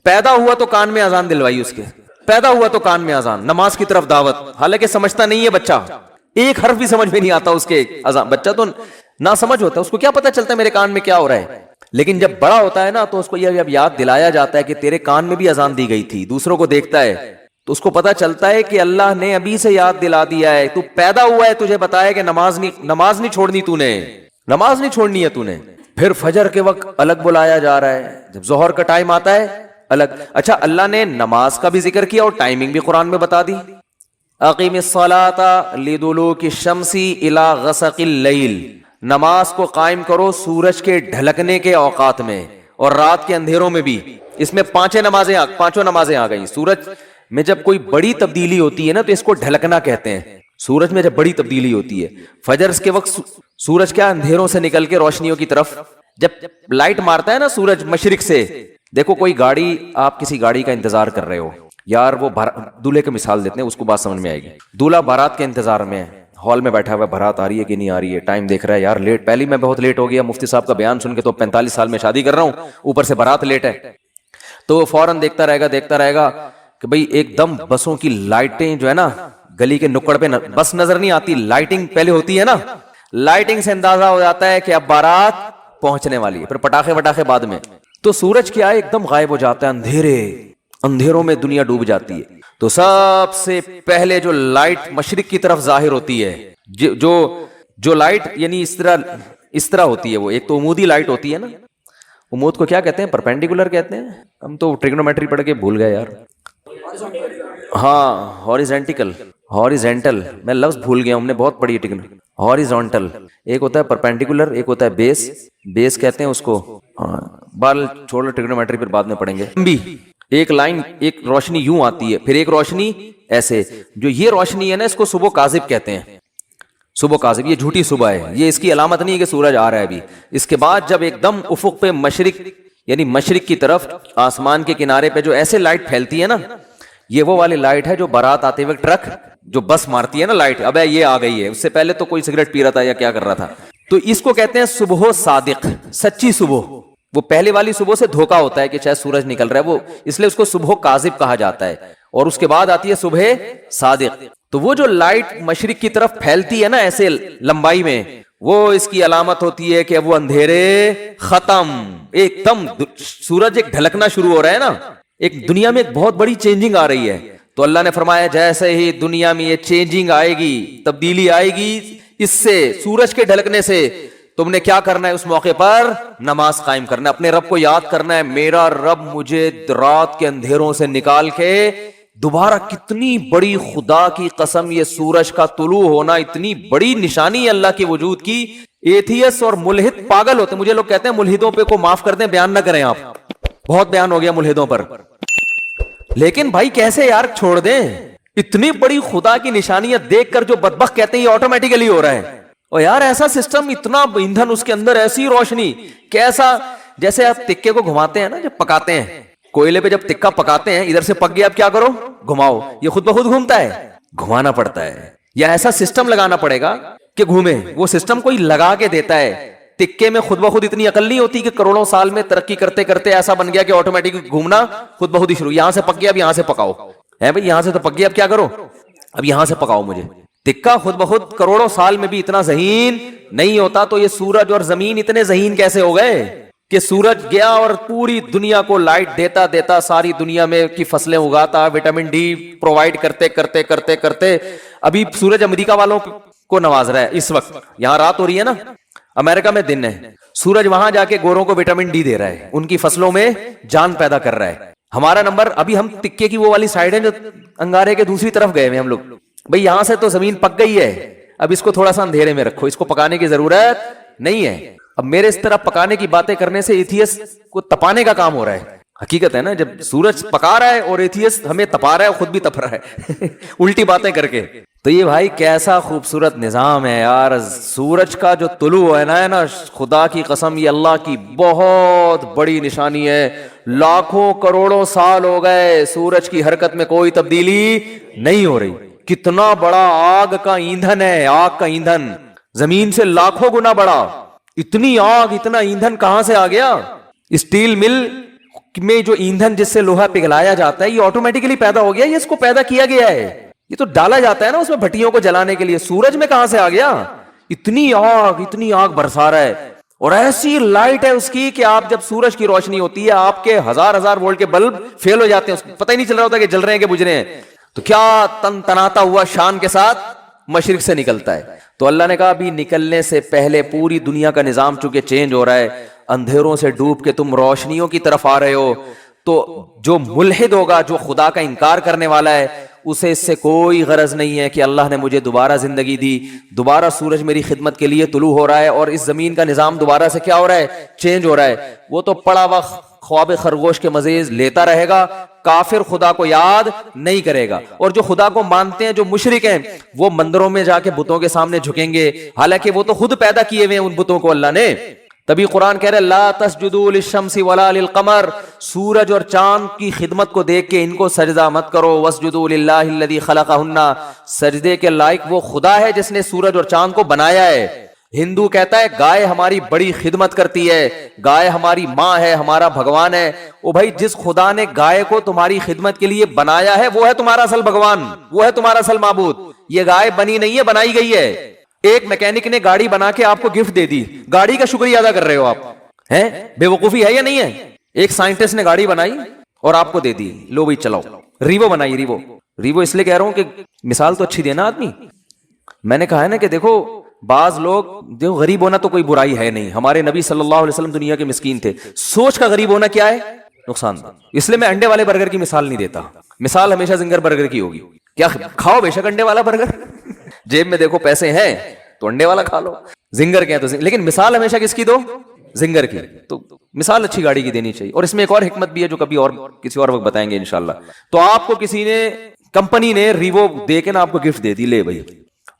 B: پیدا ہوا تو کان میں اذان دلوائی اس کے, پیدا ہوا تو کان میں اذان, نماز کی طرف دعوت. حالانکہ سمجھتا نہیں ہے بچہ, ایک حرف بھی سمجھ میں نہیں آتا اس کے اذان. بچہ تو نہ سمجھ ہوتا ہے, اس کو کیا پتا چلتا ہے میرے کان میں کیا ہو رہا ہے. لیکن جب بڑا ہوتا ہے نا تو اس کو یہ یاد دلایا جاتا ہے کہ تیرے کان میں بھی اذان دی گئی تھی. دوسروں کو دیکھتا ہے تو اس کو پتا چلتا ہے کہ اللہ نے ابھی سے یاد دلا دیا ہے. تو پیدا ہوا ہے, تجھے بتایا کہ نماز نہیں چھوڑنی, تو نے نماز نہیں چھوڑنی ہے تو نے. پھر فجر کے وقت الگ بلایا جا رہا ہے, جب ظہر کا ٹائم آتا ہے الگ. اچھا, اللہ نے نماز کا بھی ذکر کیا اور ٹائمنگ بھی قرآن میں بتا دی. اقیم الصلاۃ لدلوک الشمس الی غسق اللیل, نماز کو قائم کرو سورج کے ڈھلکنے کے اوقات میں اور رات کے اندھیروں میں بھی. اس میں پانچوں نمازیں آ گئی. سورج میں جب کوئی بڑی تبدیلی ہوتی ہے نا تو اس کو ڈھلکنا کہتے ہیں. سورج میں جب بڑی تبدیلی ہوتی ہے, فجر کے وقت سورج کیا اندھیروں سے نکل کے روشنیوں کی طرف جب لائٹ مارتا ہے نا سورج مشرق سے. دیکھو کوئی گاڑی, آپ کسی گاڑی کا انتظار کر رہے ہو یار, وہ دولہے کی مثال دیتے ہیں, اس کو بات سمجھ میں آئے گی. دولہا بارات کے انتظار میں ہال میں بیٹھا ہوا ہے, بارات آ رہی ہے کہ نہیں آ رہی ہے, ٹائم دیکھ رہا ہے یار لیٹ, پہلی میں بہت لیٹ ہو گیا, مفتی صاحب کا بیان سن کے تو 45 سال میں شادی کر رہا ہوں, اوپر سے بارات لیٹ ہے. تو وہ فوراً دیکھتا رہے گا کہ بھئی ایک دم بسوں کی لائٹیں جو ہے نا گلی کے نکڑ پہ بس نظر نہیں آتی, لائٹنگ پہلے ہوتی ہے نا, لائٹنگ سے اندازہ ہو جاتا ہے کہ اب بارات پہنچنے والی ہے. پھر پٹاخے بعد میں. تو سورج کیا ہے ایک دم غائب ہو جاتا ہے, اندھیروں میں دنیا ڈوب جاتی ہے. تو سب سے پہلے جو لائٹ مشرق کی طرف ظاہر ہوتی ہے, جو لائٹ یعنی اس طرح ہوتی ہے, وہ ایک تو عمودی لائٹ ہوتی ہے نا, عمود کو کیا کہتے ہیں؟ پرپینڈیکولر کہتے ہیں. ہم تو ٹریگنومیٹری پڑھ کے بھول گئے یار. ہاں ہاریزونٹل, میں لفظ بھول گیا, ہم نے بہت پڑھی ہے. ہاریزونٹل ایک ہوتا ہے, پرپینڈیکولر ایک ہوتا ہے بیس کہتے ہیں اس کو. بال چھوڑ لو, ٹریگنومیٹری پھر بعد میں پڑھیں گے. ایک لائن, ایک روشنی یوں آتی ہے, پھر ایک روشنی ایسے. جو یہ روشنی ہے نا اس کو صبح کاذب کہتے ہیں. صبح کاذب, یہ جھوٹی صبح ہے, یہ اس کی علامت نہیں ہے کہ سورج آ رہا ہے ابھی. اس کے بعد جب ایک دم افق پہ مشرق یعنی مشرق کی طرف آسمان کے کنارے پہ جو ایسے لائٹ پھیلتی ہے نا, یہ وہ والی لائٹ ہے جو بارات آتے ہوئے ٹرک جو بس مارتی ہے نا لائٹ, اب یہ آ گئی ہے. اس سے پہلے تو کوئی سگریٹ پی رہا تھا یا کیا کر رہا تھا. تو اس کو کہتے ہیں صبح صادق, سچی صبح. وہ پہلے والی صبح سے دھوکا ہوتا ہے کہ شاید سورج نکل رہا ہے، وہ اس لیے اس کو صبح کاذب کہا جاتا ہے، اور اس کے بعد آتی ہے صبح صادق۔ تو وہ جو لائٹ مشرق کی طرف پھیلتی ہے نا ایسے لمبائی میں، وہ اس کی علامت ہوتی ہے کہ اب وہ اندھیرے ختم، ایک دم سورج ایک ڈھلکنا شروع ہو رہا ہے نا، ایک دنیا میں ایک بہت بڑی چینجنگ آ رہی ہے۔ تو اللہ نے فرمایا جیسے ہی دنیا میں یہ چینجنگ آئے گی، تبدیلی آئے گی اس سے، سورج کے ڈھلکنے سے، تم نے کیا کرنا ہے اس موقع پر؟ نماز قائم کرنا ہے، اپنے رب کو یاد کرنا ہے، میرا رب مجھے رات کے اندھیروں سے نکال کے دوبارہ، کتنی بڑی خدا کی قسم، یہ سورج کا طلوع ہونا اتنی بڑی نشانی ہے اللہ کے وجود کی۔ ایتھیس اور ملحد پاگل ہوتے ہیں، مجھے لوگ کہتے ہیں ملحدوں پہ کو معاف کر دیں، بیان نہ کریں آپ، بہت بیان ہو گیا ملحدوں پر، لیکن بھائی کیسے یار چھوڑ دیں؟ اتنی بڑی خدا کی نشانیاں دیکھ کر جو بدبخت کہتے ہیں یہ آٹومیٹیکلی ہو رہا ہے، اور یار ایسا سسٹم، اتنا ایندھن اس کے اندر، ایسی روشنی، کیسا، جیسے آپ تکے کو گھماتے ہیں نا جب پکاتے ہیں، کوئلے پہ جب تکا پکاتے ہیں، ادھر سے پک گیا اب کیا کرو؟ گھماؤ، یہ خود بخود گھومتا ہے؟ گھمانا پڑتا ہے، یا ایسا سسٹم لگانا پڑے گا کہ گھومے، وہ سسٹم کوئی لگا کے دیتا ہے۔ تکے میں خود بخود اتنی عقل نہیں ہوتی کہ کروڑوں سال میں ترقی کرتے کرتے ایسا بن گیا کہ آٹومیٹک گھومنا خود بخود ہی شروع، یہاں سے پک گیا اب یہاں سے پکاؤ، ہے بھائی یہاں سے تو پک گیا اب کیا کرو؟ اب یہاں سے پکاؤ مجھے۔ تکا خود بخود کروڑوں سال میں بھی اتنا ذہین نہیں ہوتا، تو یہ سورج اور زمین اتنے ذہین کیسے ہو گئے کہ سورج گیا اور پوری دنیا کو لائٹ دیتا دیتا، ساری دنیا میں کی فصلیں اگاتا، وٹامن ڈی پرووائڈ کرتے کرتے کرتے کرتے، ابھی سورج امریکہ والوں کو نواز رہا ہے، اس وقت یہاں رات ہو رہی ہے نا، امریکہ میں دن ہے، سورج وہاں جا کے گوروں کو وٹامن ڈی دے رہا ہے، ان کی فصلوں میں جان پیدا کر رہا ہے۔ ہمارا نمبر، ابھی ہم تکے کی وہ والی سائڈ ہے جو انگارے کے دوسری طرف گئے ہوئے ہم لوگ، بھئی یہاں سے تو زمین پک گئی ہے، اب اس کو تھوڑا سا اندھیرے میں رکھو، اس کو پکانے کی ضرورت نہیں ہے۔ اب میرے اس طرح پکانے کی باتیں کرنے سے ایتھیس کو تپانے کا کام ہو رہا ہے، حقیقت ہے نا، جب سورج پکا رہا ہے اور ایتھیس ہمیں تپا رہا ہے، خود بھی تپ رہا ہے الٹی باتیں کر کے۔ تو یہ بھائی کیسا خوبصورت نظام ہے یار، سورج کا جو طلوع ہے نا، خدا کی قسم یہ اللہ کی بہت بڑی نشانی ہے۔ لاکھوں کروڑوں سال ہو گئے سورج کی حرکت میں کوئی تبدیلی نہیں ہو رہی، کتنا بڑا آگ کا ایندھن ہے، آگ کا ایندھن زمین سے لاکھوں گنا بڑا، اتنی آگ اتنا ایندھن کہاں سے آ گیا؟ اسٹیل مل میں جو ایندھن جس سے لوہا پگھلایا جاتا ہے یہ آٹومیٹکلی پیدا ہو گیا، یہ اس کو پیدا کیا گیا ہے، یہ تو ڈالا جاتا ہے نا اس میں بھٹیوں کو جلانے کے لیے، سورج میں کہاں سے آ گیا؟ اتنی آگ برسا رہا ہے، اور ایسی لائٹ ہے اس کی کہ آپ جب سورج کی روشنی ہوتی ہے آپ کے ہزار وولٹ کے بلب فیل ہو جاتے ہیں، پتہ ہی نہیں چل رہا ہوتا کہ جل رہے ہیں کہ بجھ رہے ہیں، تو کیا تن تناتا ہوا شان کے ساتھ مشرق سے نکلتا ہے۔ تو اللہ نے کہا ابھی نکلنے سے پہلے پوری دنیا کا نظام چونکہ چینج ہو رہا ہے، اندھیروں سے ڈوب کے تم روشنیوں کی طرف آ رہے ہو، تو جو ملحد ہوگا، جو خدا کا انکار کرنے والا ہے، اسے اس سے کوئی غرض نہیں ہے کہ اللہ نے مجھے دوبارہ زندگی دی، دوبارہ سورج میری خدمت کے لیے طلوع ہو رہا ہے اور اس زمین کا نظام دوبارہ سے کیا ہو رہا ہے؟ چینج ہو رہا ہے۔ وہ تو پڑا وقت خواب خرگوش کے مزید لیتا رہے گا، کافر خدا کو یاد نہیں کرے گا، اور جو خدا کو مانتے ہیں، جو مشرک ہیں، وہ مندروں میں جا کے بتوں کے سامنے جھکیں گے، حالانکہ وہ تو خود پیدا کیے ہوئے ہیں ان بتوں کو اللہ نے۔ تبھی قرآن کہہ رہے لا تسجدوا للشمس ولا للقمر، سورج اور چاند کی خدمت کو دیکھ کے ان کو سجدہ مت کرو، واسجدوا للہ الذی خلقہن، سجدے کے لائق وہ خدا ہے جس نے سورج اور چاند کو بنایا ہے۔ ہندو کہتا ہے گائے ہماری بڑی خدمت کرتی ہے، گائے ہماری ماں ہے، ہمارا بھگوان ہے۔ او بھائی جس خدا نے گائے کو تمہاری خدمت کے لیے بنایا ہے وہ ہے تمہارا اصل بھگوان، وہ ہے تمہارا اصل معبود، یہ گائے بنی نہیں ہے، بنائی گئی ہے۔ ایک میکینک نے گاڑی بنا کے آپ کو گفٹ دے دی، گاڑی کا شکریہ ادا کر رہے ہو آپ، ہیں؟ بے وقوفی ہے یا نہیں ہے؟ ایک سائنٹسٹ نے گاڑی بنائی اور آپ کو دے دی، لو بھائی چلاؤ، ریوو بنائی، ریوو اس لیے کہہ رہا ہوں کہ مثال تو اچھی دینا آدمی۔ میں نے کہا ہے نا کہ دیکھو بعض لوگ، دیکھو غریب ہونا تو کوئی برائی ہے نہیں، ہمارے نبی صلی اللہ علیہ وسلم دنیا کے مسکین تھے، سوچ کا غریب ہونا کیا ہے؟ نقصان دہ۔ اس لیے میں انڈے والے برگر کی مثال نہیں دیتا، مثال ہمیشہ زنگر برگر کی ہوگی، کیا کھاؤ بے شک انڈے والا برگر، جیب میں دیکھو پیسے ہیں تو انڈے والا کھا لو، زنگر کے ہیں تو لیکن مثال ہمیشہ کس کی دو؟ زنگر کی۔ تو مثال اچھی گاڑی کی دینی چاہیے، اور اس میں ایک اور حکمت بھی ہے جو کبھی اور کسی اور وقت بتائیں گے انشاءاللہ۔ تو آپ کو کسی نے، کمپنی نے ریوو دے کے نا آپ کو گفٹ دے دی، لے بھائی،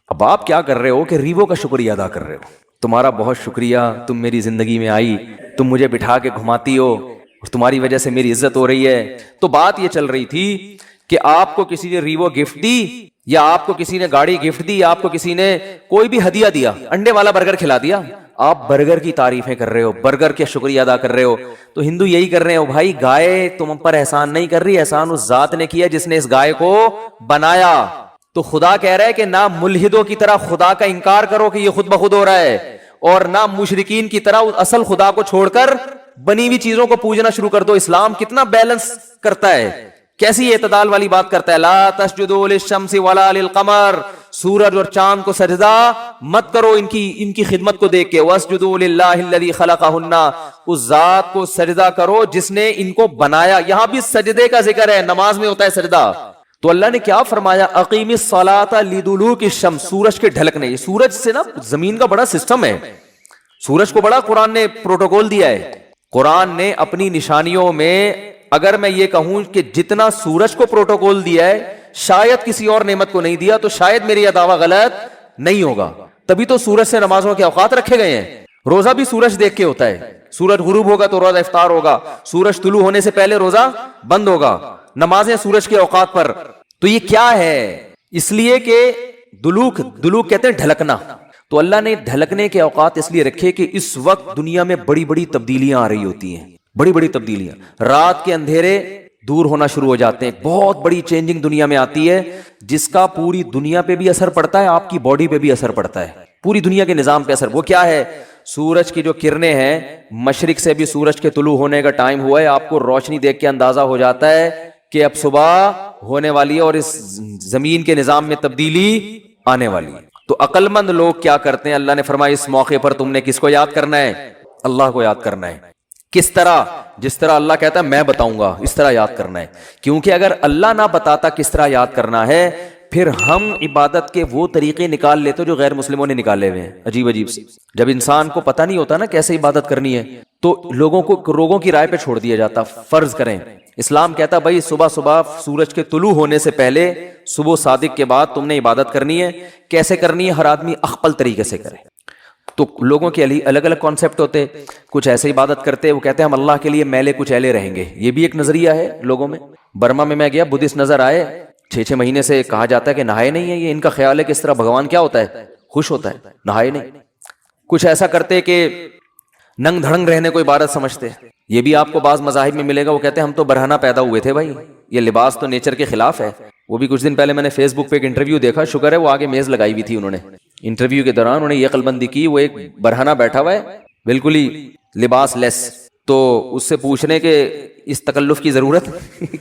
B: اب آپ کیا کر رہے ہو کہ ریوو کا شکریہ ادا کر رہے ہو، تمہارا بہت شکریہ، تم میری زندگی میں آئی، تم مجھے بٹھا کے گھماتی ہو اور تمہاری وجہ سے میری عزت ہو رہی ہے۔ تو بات یہ چل رہی تھی کہ آپ کو کسی نے ریوو گفٹ دی، یا آپ کو کسی نے گاڑی گفٹ دی، یا آپ کو کسی نے کوئی بھی ہدیہ دیا، انڈے والا برگر کھلا دیا، آپ برگر کی تعریفیں کر رہے ہو, برگر کے شکریہ ادا کر رہے ہو, تو ہندو یہی کر رہے ہو بھائی, گائے تم پر احسان نہیں کر رہی, احسان اس ذات نے کیا جس نے اس گائے کو بنایا. تو خدا کہہ رہا ہے کہ نہ ملحدوں کی طرح خدا کا انکار کرو کہ یہ خود بخود ہو رہا ہے, اور نہ مشرکین کی طرح اصل خدا کو چھوڑ کر بنی ہوئی چیزوں کو پوجنا شروع کر دو. اسلام کتنا بیلنس کرتا ہے, کیسی اعتدال والی بات کرتا ہے. لا تسجدوا للشمس ولا للقمر, سورج اور چاند کو سجدہ مت کرو ان کی خدمت کو دیکھ کے. واسجدوا للہ الذی خلقہن, اس ذات کو سجدہ کرو جس نے ان کو بنایا. یہاں بھی سجدے کا ذکر ہے, نماز میں ہوتا ہے سجدہ. تو اللہ نے کیا فرمایا, اقیم الصلاۃ لدلوک الشمس, سورج کے ڈھلکنے. یہ سورج سے نا زمین کا بڑا سسٹم ہے, سورج کو بڑا قرآن نے پروٹوکول دیا ہے. قرآن نے اپنی نشانیوں میں اگر میں یہ کہوں کہ جتنا سورج کو پروٹوکول دیا ہے شاید کسی اور نعمت کو نہیں دیا, تو شاید میری یہ دعویٰ غلط نہیں ہوگا. تبھی تو سورج سے نمازوں کے اوقات رکھے گئے ہیں. روزہ بھی سورج دیکھ کے ہوتا ہے, سورج غروب ہوگا تو روزہ افطار ہوگا, سورج طلوع ہونے سے پہلے روزہ بند ہوگا, نمازیں سورج کے اوقات پر. تو یہ کیا ہے, اس لیے کہ دلوک کہتے ہیں ڈھلکنا. تو اللہ نے ڈھلکنے کے اوقات اس لیے رکھے کہ اس وقت دنیا میں بڑی بڑی تبدیلیاں آ رہی ہوتی ہیں, بڑی بڑی تبدیلیاں. رات کے اندھیرے دور ہونا شروع ہو جاتے ہیں, بہت بڑی چینجنگ دنیا میں آتی ہے جس کا پوری دنیا پہ بھی اثر پڑتا ہے, آپ کی باڈی پہ بھی اثر پڑتا ہے, پوری دنیا کے نظام پہ اثر. وہ کیا ہے, سورج کی جو کرنیں ہیں, مشرق سے بھی سورج کے طلوع ہونے کا ٹائم ہوا ہے, آپ کو روشنی دیکھ کے اندازہ ہو جاتا ہے کہ اب صبح ہونے والی ہے اور اس زمین کے نظام میں تبدیلی آنے والی ہے. تو عقل مند لوگ کیا کرتے ہیں, اللہ نے فرمایا اس موقع پر تم نے کس کو یاد کرنا ہے, اللہ کو یاد کرنا ہے. کس طرح, جس طرح اللہ کہتا ہے میں بتاؤں گا اس طرح یاد کرنا ہے. کیونکہ اگر اللہ نہ بتاتا کس طرح یاد کرنا ہے, پھر ہم عبادت کے وہ طریقے نکال لیتے جو غیر مسلموں نے نکالے ہوئے ہیں, عجیب عجیب سے. جب انسان کو پتہ نہیں ہوتا نا کیسے عبادت کرنی ہے, تو لوگوں کی رائے پہ چھوڑ دیا جاتا. فرض کریں اسلام کہتا بھائی صبح صبح سورج کے طلوع ہونے سے پہلے, صبح صادق کے بعد تم نے عبادت کرنی ہے. کیسے کرنی ہے, ہر آدمی اخپل طریقے سے کرے. تو لوگوں کے الگ الگ کانسیپٹ ہوتے, کچھ ایسے عبادت کرتے, وہ کہتے ہیں ہم اللہ کے لیے میلے کچھ ایلے رہیں گے. یہ بھی ایک نظریہ ہے لوگوں میں. برما میں گیا, بدھسٹ نظر آئے, 6 مہینے سے کہا جاتا ہے کہ نہائے نہیں ہے. یہ ان کا خیال ہے کہ اس طرح بھگوان کیا ہوتا ہے, خوش ہوتا ہے, نہائے نہیں. کچھ ایسا کرتے کہ ننگ دھڑنگ رہنے کو عبادت سمجھتے. یہ بھی آپ کو بعض مذاہب میں ملے گا, وہ کہتے ہیں ہم تو برہنہ پیدا ہوئے تھے بھائی, یہ لباس تو نیچر کے خلاف ہے. وہ بھی کچھ دن پہلے میں نے فیس بک پہ ایک انٹرویو دیکھا, شکر ہے وہ آگے میز لگائی ہوئی تھی انہوں نے. انٹرویو کے دوران انہوں نے یہ عقلمندی کی, وہ ایک برہنہ بیٹھا ہوا ہے بالکل ہی لباس لیس, تو اس سے پوچھنے کہ اس تکلف کی ضرورت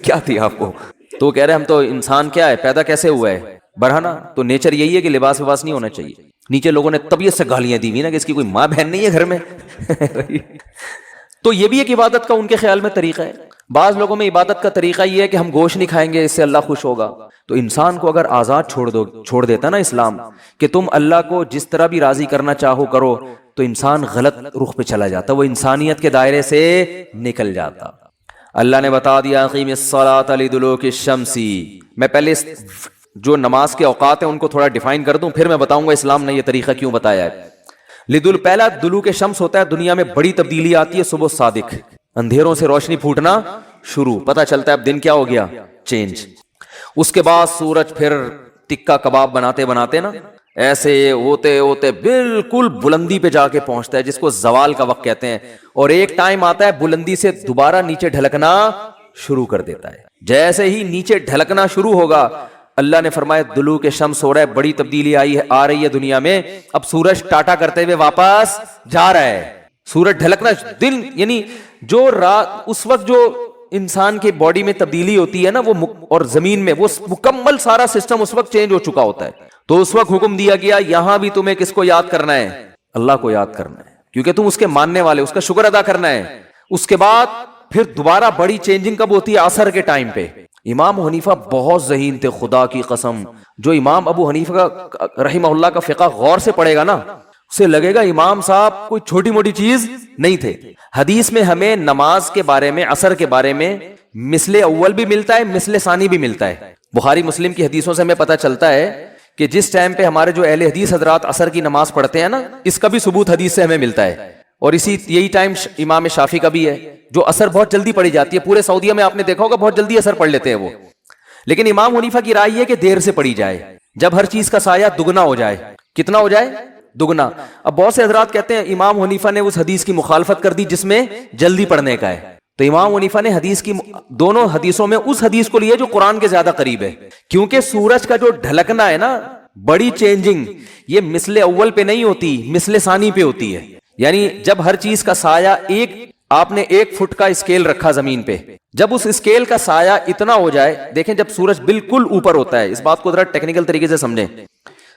B: کیا تھی آپ کو, تو وہ کہہ رہے ہم تو انسان کیا ہے, پیدا کیسے ہوا ہے برہنہ, تو نیچر یہی ہے کہ لباس وباس نہیں ہونا چاہیے. نیچے لوگوں نے طبیعت سے گالیاں دی ہوئی نا کہ اس کی کوئی ماں بہن نہیں ہے گھر میں. تو یہ بھی ایک عبادت کا ان کے خیال میں طریقہ ہے. بعض لوگوں میں عبادت کا طریقہ یہ ہے کہ ہم گوشت نہیں کھائیں گے, اس سے اللہ خوش ہوگا. تو انسان کو اگر آزاد چھوڑ دیتا نا اسلام کہ تم اللہ کو جس طرح بھی راضی کرنا چاہو کرو, تو انسان غلط رخ پہ چلا جاتا, وہ انسانیت کے دائرے سے نکل جاتا. اللہ نے بتا دیا اقیم الصلاۃ لدلوک الشمس. میں پہلے جو نماز کے اوقات ہیں ان کو تھوڑا ڈیفائن کر دوں, پھر میں بتاؤں گا اسلام نے یہ طریقہ کیوں بتایا ہے. پہلا دلوک شمس ہوتا ہے, دنیا میں بڑی تبدیلی آتی ہے صبح صادق, اندھیروں سے روشنی پھوٹنا شروع, پتہ چلتا ہے اب دن کیا ہو گیا, چینج. اس کے بعد سورج پھر ٹکا کباب بناتے بناتے نا ایسے ہوتے ہوتے بالکل بلندی پہ جا کے پہنچتا ہے, جس کو زوال کا وقت کہتے ہیں. اور ایک ٹائم آتا ہے بلندی سے دوبارہ نیچے ڈھلکنا شروع کر دیتا ہے. جیسے ہی نیچے ڈھلکنا شروع ہوگا, اللہ نے فرمایا دلوک شمس ہو رہا ہے, بڑی تبدیلی آ رہی ہے دنیا میں. اب سورج ٹاٹا کرتے ہوئے واپس جا رہا ہے. سورج ڈھلکنا دن, یعنی جو رات, اس وقت جو انسان کی باڈی میں تبدیلی ہوتی ہے نا, وہ اور زمین میں وہ مکمل سارا سسٹم اس وقت چینج ہو چکا ہوتا ہے. تو اس وقت حکم دیا گیا یہاں بھی تمہیں کس کو یاد کرنا ہے, اللہ کو یاد کرنا ہے, کیونکہ تم اس کے ماننے والے, اس کا شکر ادا کرنا ہے. اس کے بعد پھر دوبارہ بڑی چینجنگ کب ہوتی ہے, عصر کے ٹائم پہ. امام حنیفہ بہت ذہین تھے, خدا کی قسم. جو امام ابو حنیفہ کا رحمہ اللہ کا فقہ غور سے پڑھے گا نا, اسے لگے گا امام صاحب کوئی چھوٹی موٹی چیز نہیں تھے. حدیث میں ہمیں نماز کے بارے میں, عصر کے بارے میں مثل اول بھی ملتا ہے, مثل ثانی بھی ملتا ہے. بخاری مسلم کی حدیثوں سے ہمیں پتہ چلتا ہے کہ جس ٹائم پہ ہمارے جو اہل حدیث حضرات عصر کی نماز پڑھتے ہیں نا, اس کا بھی ثبوت حدیث سے ہمیں ملتا ہے. اور یہی ٹائم امام شافعی کا بھی ہے, جو عصر بہت جلدی پڑھی جاتی ہے. پورے سعودیہ میں آپ نے دیکھا ہوگا بہت جلدی عصر پڑھ لیتے ہیں وہ. لیکن امام حنیفہ کی رائے یہ کہ دیر سے پڑھی جائے, جب ہر چیز کا سایہ دگنا ہو جائے. کتنا ہو جائے, دگنا. اب بہت سے حضرات کہتے ہیں امام حنیفہ نے اس حدیث کی مخالفت کر دی جس میں جلدی پڑھنے کا ہے. تو امام حنیفہ نے حدیث کی دونوں حدیثوں میں اس حدیث کو لیا جو قرآن کے زیادہ قریب ہے, کیونکہ سورج کا جو ڈھلکنا ہے نا, بڑی چینجنگ, یہ مثل اول پہ نہیں ہوتی, مثل ثانی پہ ہوتی ہے. یعنی جب ہر چیز کا سایہ آپ نے 1 فٹ کا اسکیل رکھا زمین پہ, جب اس اسکیل کا سایہ اتنا ہو جائے, دیکھیں جب سورج بالکل اوپر ہوتا ہے, اس بات کو ذرا ٹیکنیکل طریقے سے سمجھیں,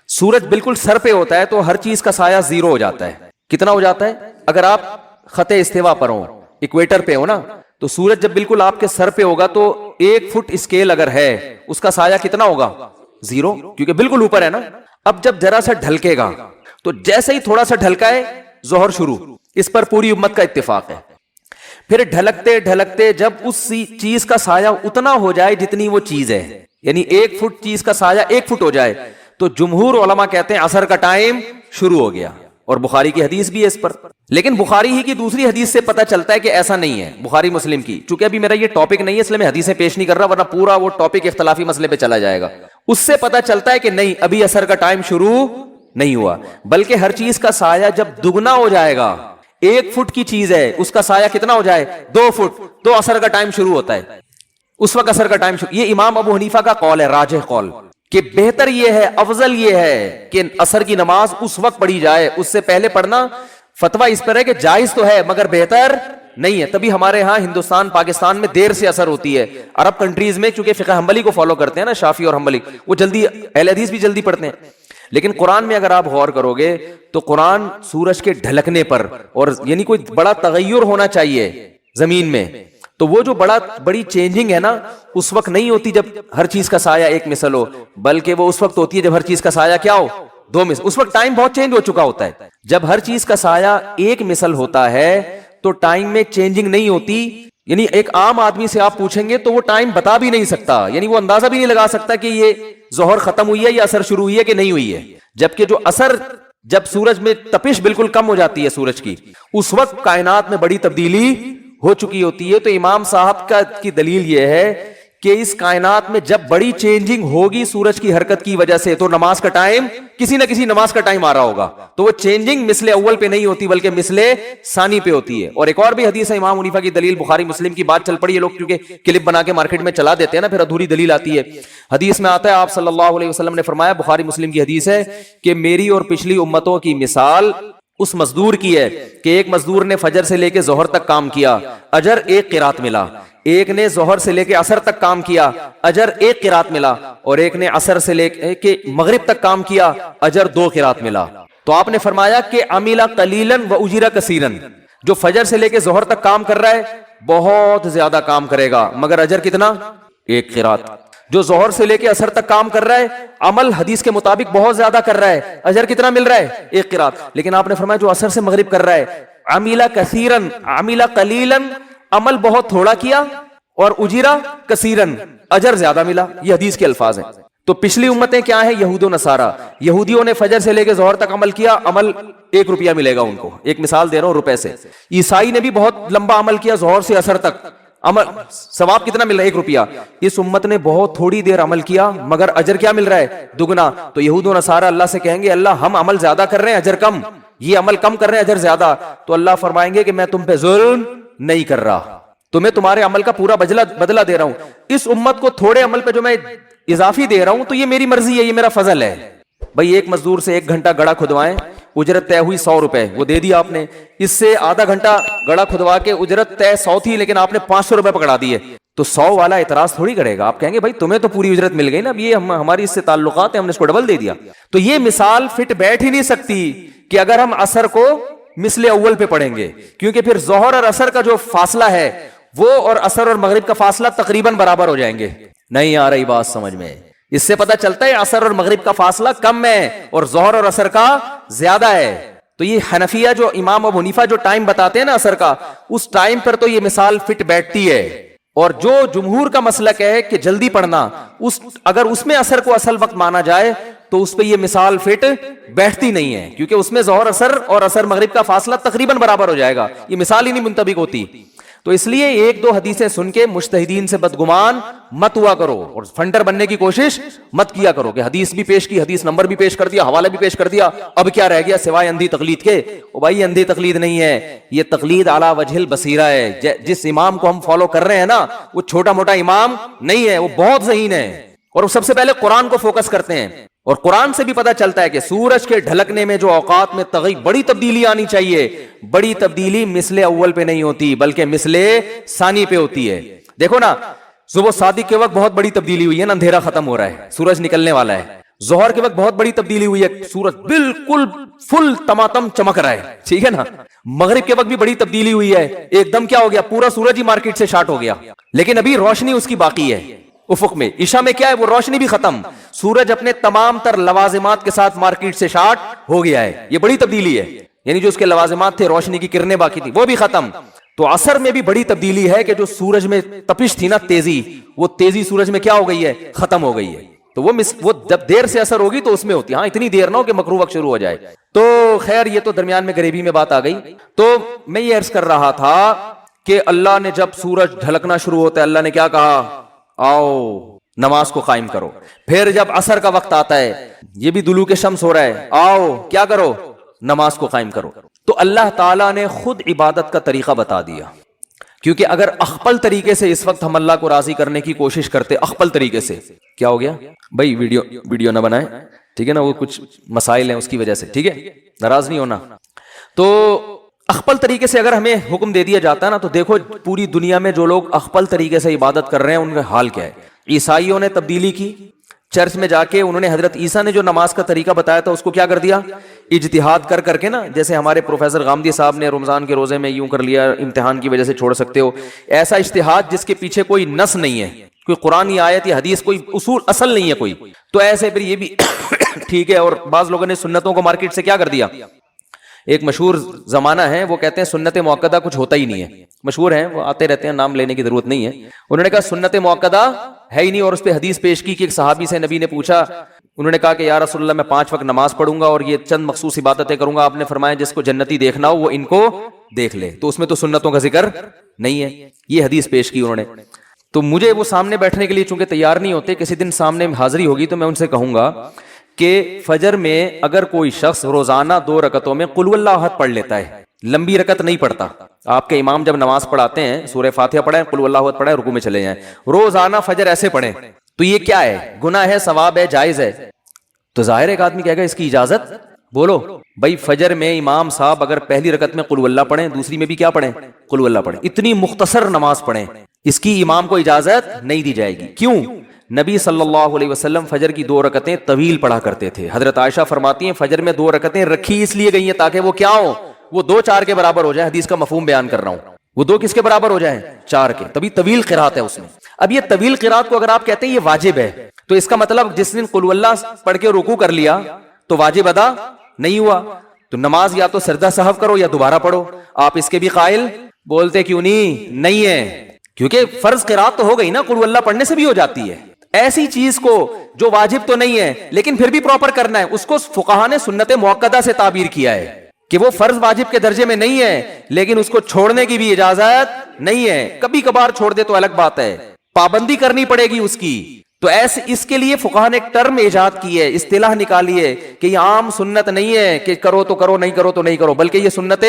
B: سورج بالکل سر پہ ہوتا ہے تو ہر چیز کا سایہ 0 ہو جاتا ہے. کتنا ہو جاتا ہے؟ اگر آپ خط استوا پر ہو, اکویٹر پہ ہو نا, تو سورج جب بالکل آپ کے سر پہ ہوگا تو 1 فٹ اسکیل اگر ہے اس کا سایہ کتنا ہوگا؟ 0, کیونکہ بالکل اوپر ہے نا. اب جب ذرا سا ڈھلکے گا تو جیسے ہی تھوڑا سا ڈھلکا ہے ظہر شروع, اس پر پوری امت کا اتفاق ہے. پھر ڈھلکتے ڈھلکتے جب اس چیز کا سایہ اتنا ہو جائے جتنی وہ چیز ہے, یعنی 1 فٹ چیز کا سایہ 1 فٹ ہو جائے, تو جمہور علماء کہتے ہیں عصر کا ٹائم شروع ہو گیا. اور بخاری کی حدیث بھی ہے اس پر, لیکن بخاری ہی کی دوسری حدیث سے پتہ چلتا ہے کہ ایسا نہیں ہے. بخاری مسلم کی, چونکہ ابھی میرا یہ ٹاپک نہیں ہے اس لیے میں حدیثیں پیش نہیں کر رہا, ورنہ پورا وہ ٹاپک اختلافی مسئلے پہ چلا جائے گا. اس سے پتہ چلتا ہے کہ نہیں, ابھی عصر کا ٹائم شروع نہیں ہوا, بلکہ ہر چیز کا سایہ جب دگنا ہو جائے گا, 1 فٹ کی چیز ہے اس کا سایہ کتنا ہو جائے 2 فٹ, تو عصر کا ٹائم شروع ہوتا ہے. اس وقت عصر کا ٹائم شروع. یہ امام ابو حنیفہ کا قول ہے, راجح قول, کہ بہتر یہ ہے, افضل یہ ہے کہ عصر کی نماز اس وقت پڑھی جائے, اس سے پہلے پڑھنا فتویٰ اس پر ہے کہ جائز تو ہے مگر بہتر نہیں ہے. تبھی ہمارے ہاں ہندوستان پاکستان میں دیر سے اثر ہوتی ہے. عرب کنٹریز میں چونکہ فقہ حنبلی کو فالو کرتے ہیں نا, شافعی اور حنبلی, وہ جلدی, اہل حدیث بھی جلدی پڑھتے ہیں. لیکن قرآن میں اگر آپ غور کرو گے تو قرآن سورج کے ڈھلکنے پر, اور یعنی کوئی بڑا تغیر ہونا چاہیے زمین میں, تو وہ جو بڑی چینجنگ ہے نا, اس وقت نہیں ہوتی جب ہر چیز کا سایہ 1 مثل ہو, بلکہ وہ اس وقت ہوتی ہے جب ہر چیز کا سایہ کیا ہو 2 مثل. اس وقت ٹائم بہت چینج ہو چکا ہوتا ہے. جب ہر چیز کا سایہ 1 مثل ہوتا ہے تو ٹائم میں چینجنگ نہیں ہوتی. یعنی ایک عام آدمی سے آپ پوچھیں گے تو وہ ٹائم بتا بھی نہیں سکتا, یعنی وہ اندازہ بھی نہیں لگا سکتا کہ یہ ظہر ختم ہوئی ہے یا عصر شروع ہوئی ہے کہ نہیں ہوئی ہے. جبکہ جو عصر, جب سورج میں تپش بالکل کم ہو جاتی ہے سورج کی, اس وقت کائنات میں بڑی تبدیلی ہو چکی ہوتی ہے. تو امام صاحب کی دلیل یہ ہے کہ اس کائنات میں جب بڑی چینجنگ ہوگی سورج کی حرکت کی وجہ سے, تو نماز کا ٹائم, کسی نہ کسی نماز کا ٹائم آ رہا ہوگا. تو وہ چینجنگ مثل اول پہ نہیں ہوتی بلکہ مثل ثانی پہ ہوتی ہے. اور ایک اور بھی حدیث ہے امام حنیفہ کی دلیل, بخاری مسلم کی بات چل پڑی ہے, لوگ کیونکہ کلپ بنا کے مارکیٹ میں چلا دیتے ہیں نا, پھر ادھوری دلیل آتی ہے. حدیث میں آتا ہے آپ صلی اللہ علیہ وسلم نے فرمایا, بخاری مسلم کی حدیث ہے, کہ میری اور پچھلی امتوں کی مثال اس مزدور کی ہے کہ ایک مزدور نے فجر سے لے کے ظہر تک کام کیا, اجر 1 قرات ملا. ایک نے ظہر سے لے کے عصر تک کام کیا, اجر 1 قرات ملا. اور ایک نے عصر سے لے کے مغرب تک کام کیا, اجر 2 قرات ملا. تو آپ نے فرمایا کہ عمل قلیلا و اجر کثیرا, جو فجر سے لے کے ظہر تک کام کر رہا ہے بہت زیادہ کام کرے گا, مگر اجر کتنا 1 قرات. جو ظہر سے لے کے عصر تک کام کر رہا ہے, عمل حدیث کے مطابق بہت زیادہ کر رہا ہے, اجر کتنا مل رہا ہے 1 قرات. لیکن آپ نے فرمایا جو عصر سے مغرب کر رہا ہے, عمل کثیرا عمل قلیلا, عمل بہت تھوڑا کیا, اور اجرا کثیرا, اجر زیادہ ملا. یہ حدیث کے الفاظ ہیں. تو پچھلی امتیں کیا ہیں, یہود و نصارہ. یہودیوں نے فجر سے لے کے ظہر تک عمل کیا, عمل 1 روپیہ ملے گا ان کو, ایک مثال دے رہا ہوں روپے سے. عیسائی نے بھی بہت لمبا عمل کیا, ظہر سے عصر تک عمل, ثواب کتنا مل رہا ہے 1 روپیہ. اس امت نے بہت تھوڑی دیر عمل کیا مگر اجر کیا مل رہا ہے 2 تو یہود و نصارہ اللہ سے کہیں گے اللہ ہم عمل زیادہ کر رہے ہیں اجر کم, یہ عمل کم کر رہے ہیں اجر زیادہ. تو اللہ فرمائیں گے کہ میں تم پہ ظلم نہیں کر رہا, تمہیں تمہارے عمل کا پورا بدلہ دے رہا ہوں. اس امت کو تھوڑے عمل پہ جو میں اضافی دے رہا ہوں تو یہ میری مرضی ہے, یہ میرا فضل ہے. بھائی ایک مزدور سے 1 گھنٹہ گڑا کھدوائیں, اجرت طے ہوئی 100 روپے, وہ دے دیا آپ نے. اس سے آدھا گھنٹہ گڑا کھدوا کے اجرت طے 100 تھی لیکن آپ نے 500 روپے پکڑا دیے, تو 100 والا اعتراض تھوڑی کرے گا. آپ کہیں گے بھائی تمہیں تو پوری اجرت مل گئی نا, اب یہ ہماری اس سے تعلقات ہیں, ہم نے اس کو ڈبل دے دیا. تو یہ مثال فٹ بیٹھ ہی نہیں سکتی کہ اگر ہم عصر کو مثل اول پہ پڑھیں گے, کیونکہ پھر ظہر اور عصر کا جو فاصلہ ہے وہ اور عصر اور مغرب کا فاصلہ تقریباً برابر ہو جائیں گے. نہیں آ رہی بات سمجھ میں؟ اس سے پتہ چلتا ہے عصر اور مغرب کا فاصلہ کم ہے اور ظہر اور عصر کا زیادہ ہے. تو یہ حنفیہ جو امام ابو حنیفہ جو ٹائم بتاتے ہیں نا عصر کا, اس ٹائم پر تو یہ مثال فٹ بیٹھتی ہے. اور جو جمہور کا مسلک ہے کہ جلدی پڑھنا, اگر اس میں عصر کو اصل وقت مانا جائے تو اس پہ یہ مثال فٹ بیٹھتی نہیں ہے, کیونکہ اس میں ظہر عصر اور عصر مغرب کا فاصلہ تقریباً برابر ہو جائے گا, یہ مثال ہی نہیں منطبق ہوتی. تو اس لیے ایک دو حدیثیں سن کے مجتہدین سے بدگمان مت ہوا کرو اور فنڈر بننے کی کوشش مت کیا کرو کہ حدیث بھی پیش کی, حدیث نمبر بھی پیش کر دیا, حوالہ بھی پیش کر دیا, اب کیا رہ گیا سوائے اندھی تقلید کے. او بھائی اندھی تقلید نہیں ہے, یہ تقلید اعلی وجہ البصیرہ ہے. جس امام کو ہم فالو کر رہے ہیں نا وہ چھوٹا موٹا امام نہیں ہے, وہ بہت ذہین ہے اور وہ سب سے پہلے قرآن کو فوکس کرتے ہیں. اور قرآن سے بھی پتہ چلتا ہے کہ سورج کے ڈھلکنے میں جو اوقات میں بڑی تبدیلی آنی چاہیے, بڑی تبدیلی مثل اول پہ نہیں ہوتی بلکہ مثل ثانی پہ ہوتی ہے. دیکھو نا صبح صادق کے وقت بہت بڑی تبدیلی ہوئی ہے نا, اندھیرا ختم ہو رہا ہے, سورج نکلنے والا ہے. ظہر کے وقت بہت بڑی تبدیلی ہوئی ہے, سورج بالکل فل تماتم چمک رہا ہے, ٹھیک ہے نا. مغرب کے وقت بھی بڑی تبدیلی ہوئی ہے, ایک دم کیا ہو گیا, پورا سورج ہی مارکیٹ سے شارٹ ہو گیا, لیکن ابھی روشنی اس کی باقی ہے افق میں. عشاء میں کیا ہے, وہ روشنی بھی ختم, سورج اپنے تمام تر لوازمات کے ساتھ مارکیٹ سے شارٹ ہو گیا ہے. یہ بڑی تبدیلی ہے, یعنی جو اس کے لوازمات تھے, روشنی کی کرنیں باقی تھی, وہ بھی ختم. تو عصر میں بھی بڑی تبدیلی ہے کہ جو سورج میں تپش تھی نا, تیزی, وہ تیزی سورج میں کیا ہو گئی ہے, ختم ہو گئی ہے. تو وہ جب دیر سے اثر ہوگی تو اس میں ہوتی ہے, ہاں اتنی دیر نہ ہو کہ مکروہ وقت شروع ہو جائے. تو خیر یہ تو درمیان میں غریبی میں بات آ گئی. تو میں یہ عرض کر رہا تھا کہ اللہ نے جب سورج ڈھلکنا شروع ہوتا ہے, اللہ نے کیا کہا, آؤ نماز کو قائم کرو. پھر جب عصر کا وقت آتا ہے, یہ بھی دلوک شمس ہو رہا ہے, آؤ کیا کرو, نماز کو قائم کرو. تو اللہ تعالیٰ نے خود عبادت کا طریقہ بتا دیا, کیونکہ اگر اخپل طریقے سے اس وقت ہم اللہ کو راضی کرنے کی کوشش کرتے, اخپل طریقے سے, کیا ہو گیا بھائی, ویڈیو نہ بنائیں, ٹھیک ہے نا, وہ کچھ مسائل ہیں اس کی وجہ سے, ٹھیک ہے, ناراض نہیں ہونا. تو اخپل طریقے سے اگر ہمیں حکم دے دیا جاتا ہے نا, تو دیکھو پوری دنیا میں جو لوگ اخپل طریقے سے عبادت کر رہے ہیں ان کا حال کیا ہے. عیسائیوں نے تبدیلی کی, چرچ میں جا کے انہوں نے حضرت عیسیٰ نے جو نماز کا طریقہ بتایا تھا اس کو کیا کر دیا, اجتہاد کر کے نا, جیسے ہمارے پروفیسر غامدی صاحب نے رمضان کے روزے میں یوں کر لیا, امتحان کی وجہ سے چھوڑ سکتے ہو, ایسا اجتہاد جس کے پیچھے کوئی نص نہیں ہے, کوئی قرآن یا آیت یا حدیث, کوئی اصول اصل نہیں ہے کوئی, تو ایسے پھر یہ بھی ٹھیک ہے. اور بعض لوگوں نے سنتوں کو مارکیٹ سے کیا کر دیا, ایک مشہور زمانہ ہے, وہ کہتے ہیں سنت مؤکدہ کچھ ہوتا ہی نہیں ہے, مشہور ہیں وہ, آتے رہتے ہیں, نام لینے کی ضرورت نہیں ہے. انہوں نے کہا سنت مؤکدہ ہے ہی نہیں, اور اس پہ حدیث پیش کی کہ ایک صحابی سے نبی نے پوچھا, انہوں نے کہا کہ یا رسول اللہ میں 5 وقت نماز پڑھوں گا اور یہ چند مخصوص عبادتیں کروں گا. آپ نے فرمایا جس کو جنتی دیکھنا ہو وہ ان کو دیکھ لے, تو اس میں تو سنتوں کا ذکر نہیں ہے. یہ حدیث پیش کی انہوں نے. تو مجھے وہ سامنے بیٹھنے کے لیے چونکہ تیار نہیں ہوتے, کسی دن سامنے حاضری ہوگی تو میں ان سے کہوں گا کہ فجر میں اگر کوئی شخص روزانہ 2 رکعتوں میں قل واللہ احد پڑھ لیتا ہے, لمبی رکعت نہیں پڑھتا, آپ کے امام جب نماز پڑھاتے ہیں سورہ فاتحہ پڑھیں, قل واللہ احد پڑھیں, رکوع میں چلے جائیں, روزانہ فجر ایسے پڑھیں, تو یہ کیا ہے, گناہ ہے, ثواب ہے, جائز ہے. تو ظاہر ایک آدمی کہے گا اس کی اجازت, بولو بھائی فجر میں امام صاحب اگر پہلی رکعت میں قل واللہ پڑھیں, دوسری میں بھی کیا پڑھیں, قل واللہ پڑھیں, اتنی مختصر نماز پڑھیں, اس کی امام کو اجازت نہیں دی جائے گی. کیوں؟ نبی صلی اللہ علیہ وسلم فجر کی 2 رکعتیں طویل پڑھا کرتے تھے. حضرت عائشہ فرماتی ہیں فجر میں 2 رکعتیں رکھی اس لیے گئی ہیں تاکہ وہ کیا ہو, وہ 2 4 کے برابر ہو جائیں. حدیث کا مفہوم بیان کر رہا ہوں, وہ 2 کس کے برابر ہو جائیں, 4 کے. تبھی طویل قرات ہے اس میں. اب یہ طویل قرات کو اگر آپ کہتے ہیں یہ واجب ہے, تو اس کا مطلب جس دن قل واللہ پڑھ کے رکوع کر لیا تو واجب ادا نہیں ہوا, تو نماز یا تو سجدہ سہو کرو یا دوبارہ پڑھو. آپ اس کے بھی قائل, بولتے کیوں نہیں ہے, کیونکہ فرض قرات تو ہو گئی نا, قل واللہ پڑھنے سے بھی ہو جاتی ہے. ایسی چیز کو جو واجب تو نہیں ہے لیکن پھر بھی پراپر کرنا ہے, اس کو فقہا نے سنت مؤکدہ سے تعبیر کیا ہے کہ وہ فرض واجب کے درجے میں نہیں ہے, لیکن اس کو چھوڑنے کی بھی اجازت نہیں ہے. کبھی کبھار چھوڑ دے تو الگ بات ہے, پابندی کرنی پڑے گی اس کی. تو ایسے اس کے لیے فقہا نے ایک ٹرم ایجاد کی ہے, اصطلاح نکالی ہے کہ یہ عام سنت نہیں ہے کہ کرو تو کرو, نہیں کرو تو نہیں کرو, بلکہ یہ سنت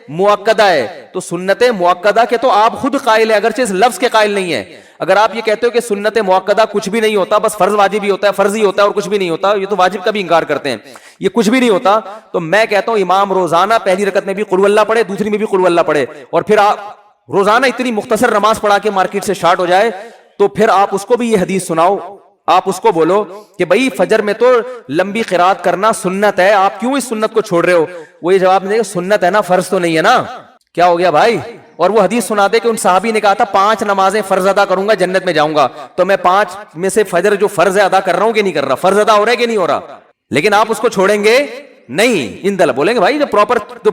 B: مؤکدہ ہے. تو سنت مؤکدہ کے تو آپ خود قائل ہیں, اگرچہ اس لفظ کے قائل نہیں ہے. اگر آپ یہ کہتے ہو کہ سنت مؤکدہ کچھ بھی نہیں ہوتا, بس فرض واجب ہی ہوتا ہے, فرض ہی ہوتا ہے اور کچھ بھی نہیں ہوتا, یہ تو واجب کا بھی انکار کرتے ہیں, یہ کچھ بھی نہیں ہوتا, تو میں کہتا ہوں امام روزانہ پہلی رکعت میں بھی قل واللہ پڑھے, دوسری میں بھی قل واللہ پڑھے, اور پھر آپ روزانہ اتنی مختصر نماز پڑھا کے مارکیٹ سے شارٹ ہو جائے, تو پھر آپ اس کو بھی یہ حدیث سناؤ, آپ اس کو بولو کہ بھائی فجر میں تو لمبی قرات کرنا سنت ہے, آپ کیوں اس سنت کو چھوڑ رہے ہو. وہ یہ جواب دے گا سنت ہے نا, فرض تو نہیں ہے نا. کیا ہو گیا بھائی؟ اور وہ حدیث سنا دے کہ ان صحابی نے کہا تھا 5 نمازیں فرض ادا کروں گا جنت میں جاؤں گا, تو میں 5 میں سے فجر جو فرض ہے ادا کر رہا ہوں کہ نہیں کر رہا, فرض ادا ہو رہا ہے کہ نہیں ہو رہا, لیکن آپ اس کو چھوڑیں گے نہیں. ان دل بولیں گے بھائی جو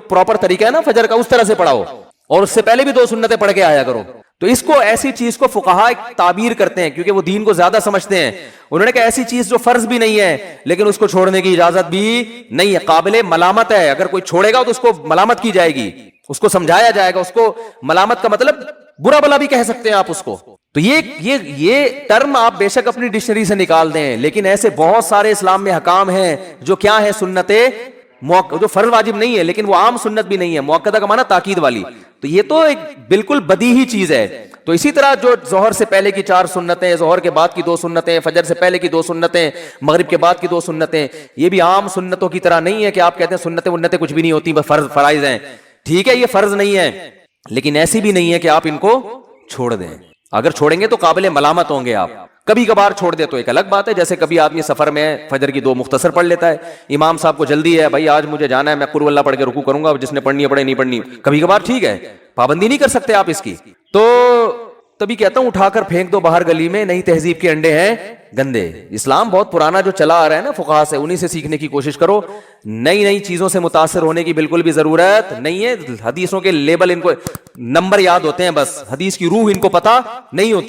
B: پراپر طریقہ ہے نا فجر کا, اس طرح سے پڑھاؤ, اور اس سے پہلے بھی 2 سنتیں پڑھ کے آیا کرو. تو اس کو, ایسی چیز کو فقہا تعبیر کرتے ہیں کیونکہ وہ دین کو زیادہ سمجھتے ہیں. انہوں نے کہا ایسی چیز جو فرض بھی نہیں ہے لیکن اس کو چھوڑنے کی اجازت بھی نہیں ہے, قابل ملامت ہے. اگر کوئی چھوڑے گا تو اس کو ملامت کی جائے گی, اس کو سمجھایا جائے گا. اس کو ملامت کا مطلب برا بلا بھی کہہ سکتے ہیں آپ اس کو. تو یہ ٹرم آپ بے شک اپنی ڈکشنری سے نکال دیں, لیکن ایسے بہت سارے اسلام میں حکام ہیں جو کیا ہے سنتیں جو فرض واجب نہیں ہے لیکن وہ عام سنت بھی نہیں ہے, موقدہ کا معنی تاکید والی. تو یہ تو ایک بالکل بدیہی چیز ہے. تو اسی طرح جو ظہر سے پہلے کی 4 سنتیں, ظہر کے بعد کی 2 سنتیں, فجر سے پہلے کی 2 سنتیں, مغرب کے بعد کی 2 سنتیں, یہ بھی عام سنتوں کی طرح نہیں ہے کہ آپ کہتے ہیں سنتیں ونتیں کچھ بھی نہیں ہوتی, بس فرائض ہیں. ٹھیک ہے یہ فرض نہیں ہے, لیکن ایسی بھی نہیں ہے کہ آپ ان کو چھوڑ دیں. اگر چھوڑیں گے تو قابل ملامت ہوں گے آپ. کبھی کبھار چھوڑ دے تو ایک الگ بات ہے, جیسے کبھی آدمی سفر میں فجر کی 2 مختصر پڑھ لیتا ہے, امام صاحب کو جلدی ہے بھائی آج مجھے جانا ہے, میں قل ہو اللہ پڑھ کے رکوع کروں گا, جس نے پڑھنی ہے پڑھے, نہیں پڑھنی کبھی کبھار ٹھیک ہے, پابندی نہیں کر سکتے آپ اس کی. تو تبھی کہتا ہوں اٹھا کر پھینک دو باہر گلی میں, نئی تہذیب کے انڈے ہیں گندے. اسلام بہت پرانا جو چلا آ رہا ہے نا فقہا سے, انہی سے سیکھنے کی کوشش کرو. نئی چیزوں سے متاثر ہونے کی بالکل بھی ضرورت نہیں ہے. حدیثوں کے لیبل ان کو نمبر یاد ہوتے ہیں بس, حدیث کی روح ان کو پتہ نہیں ہوتی.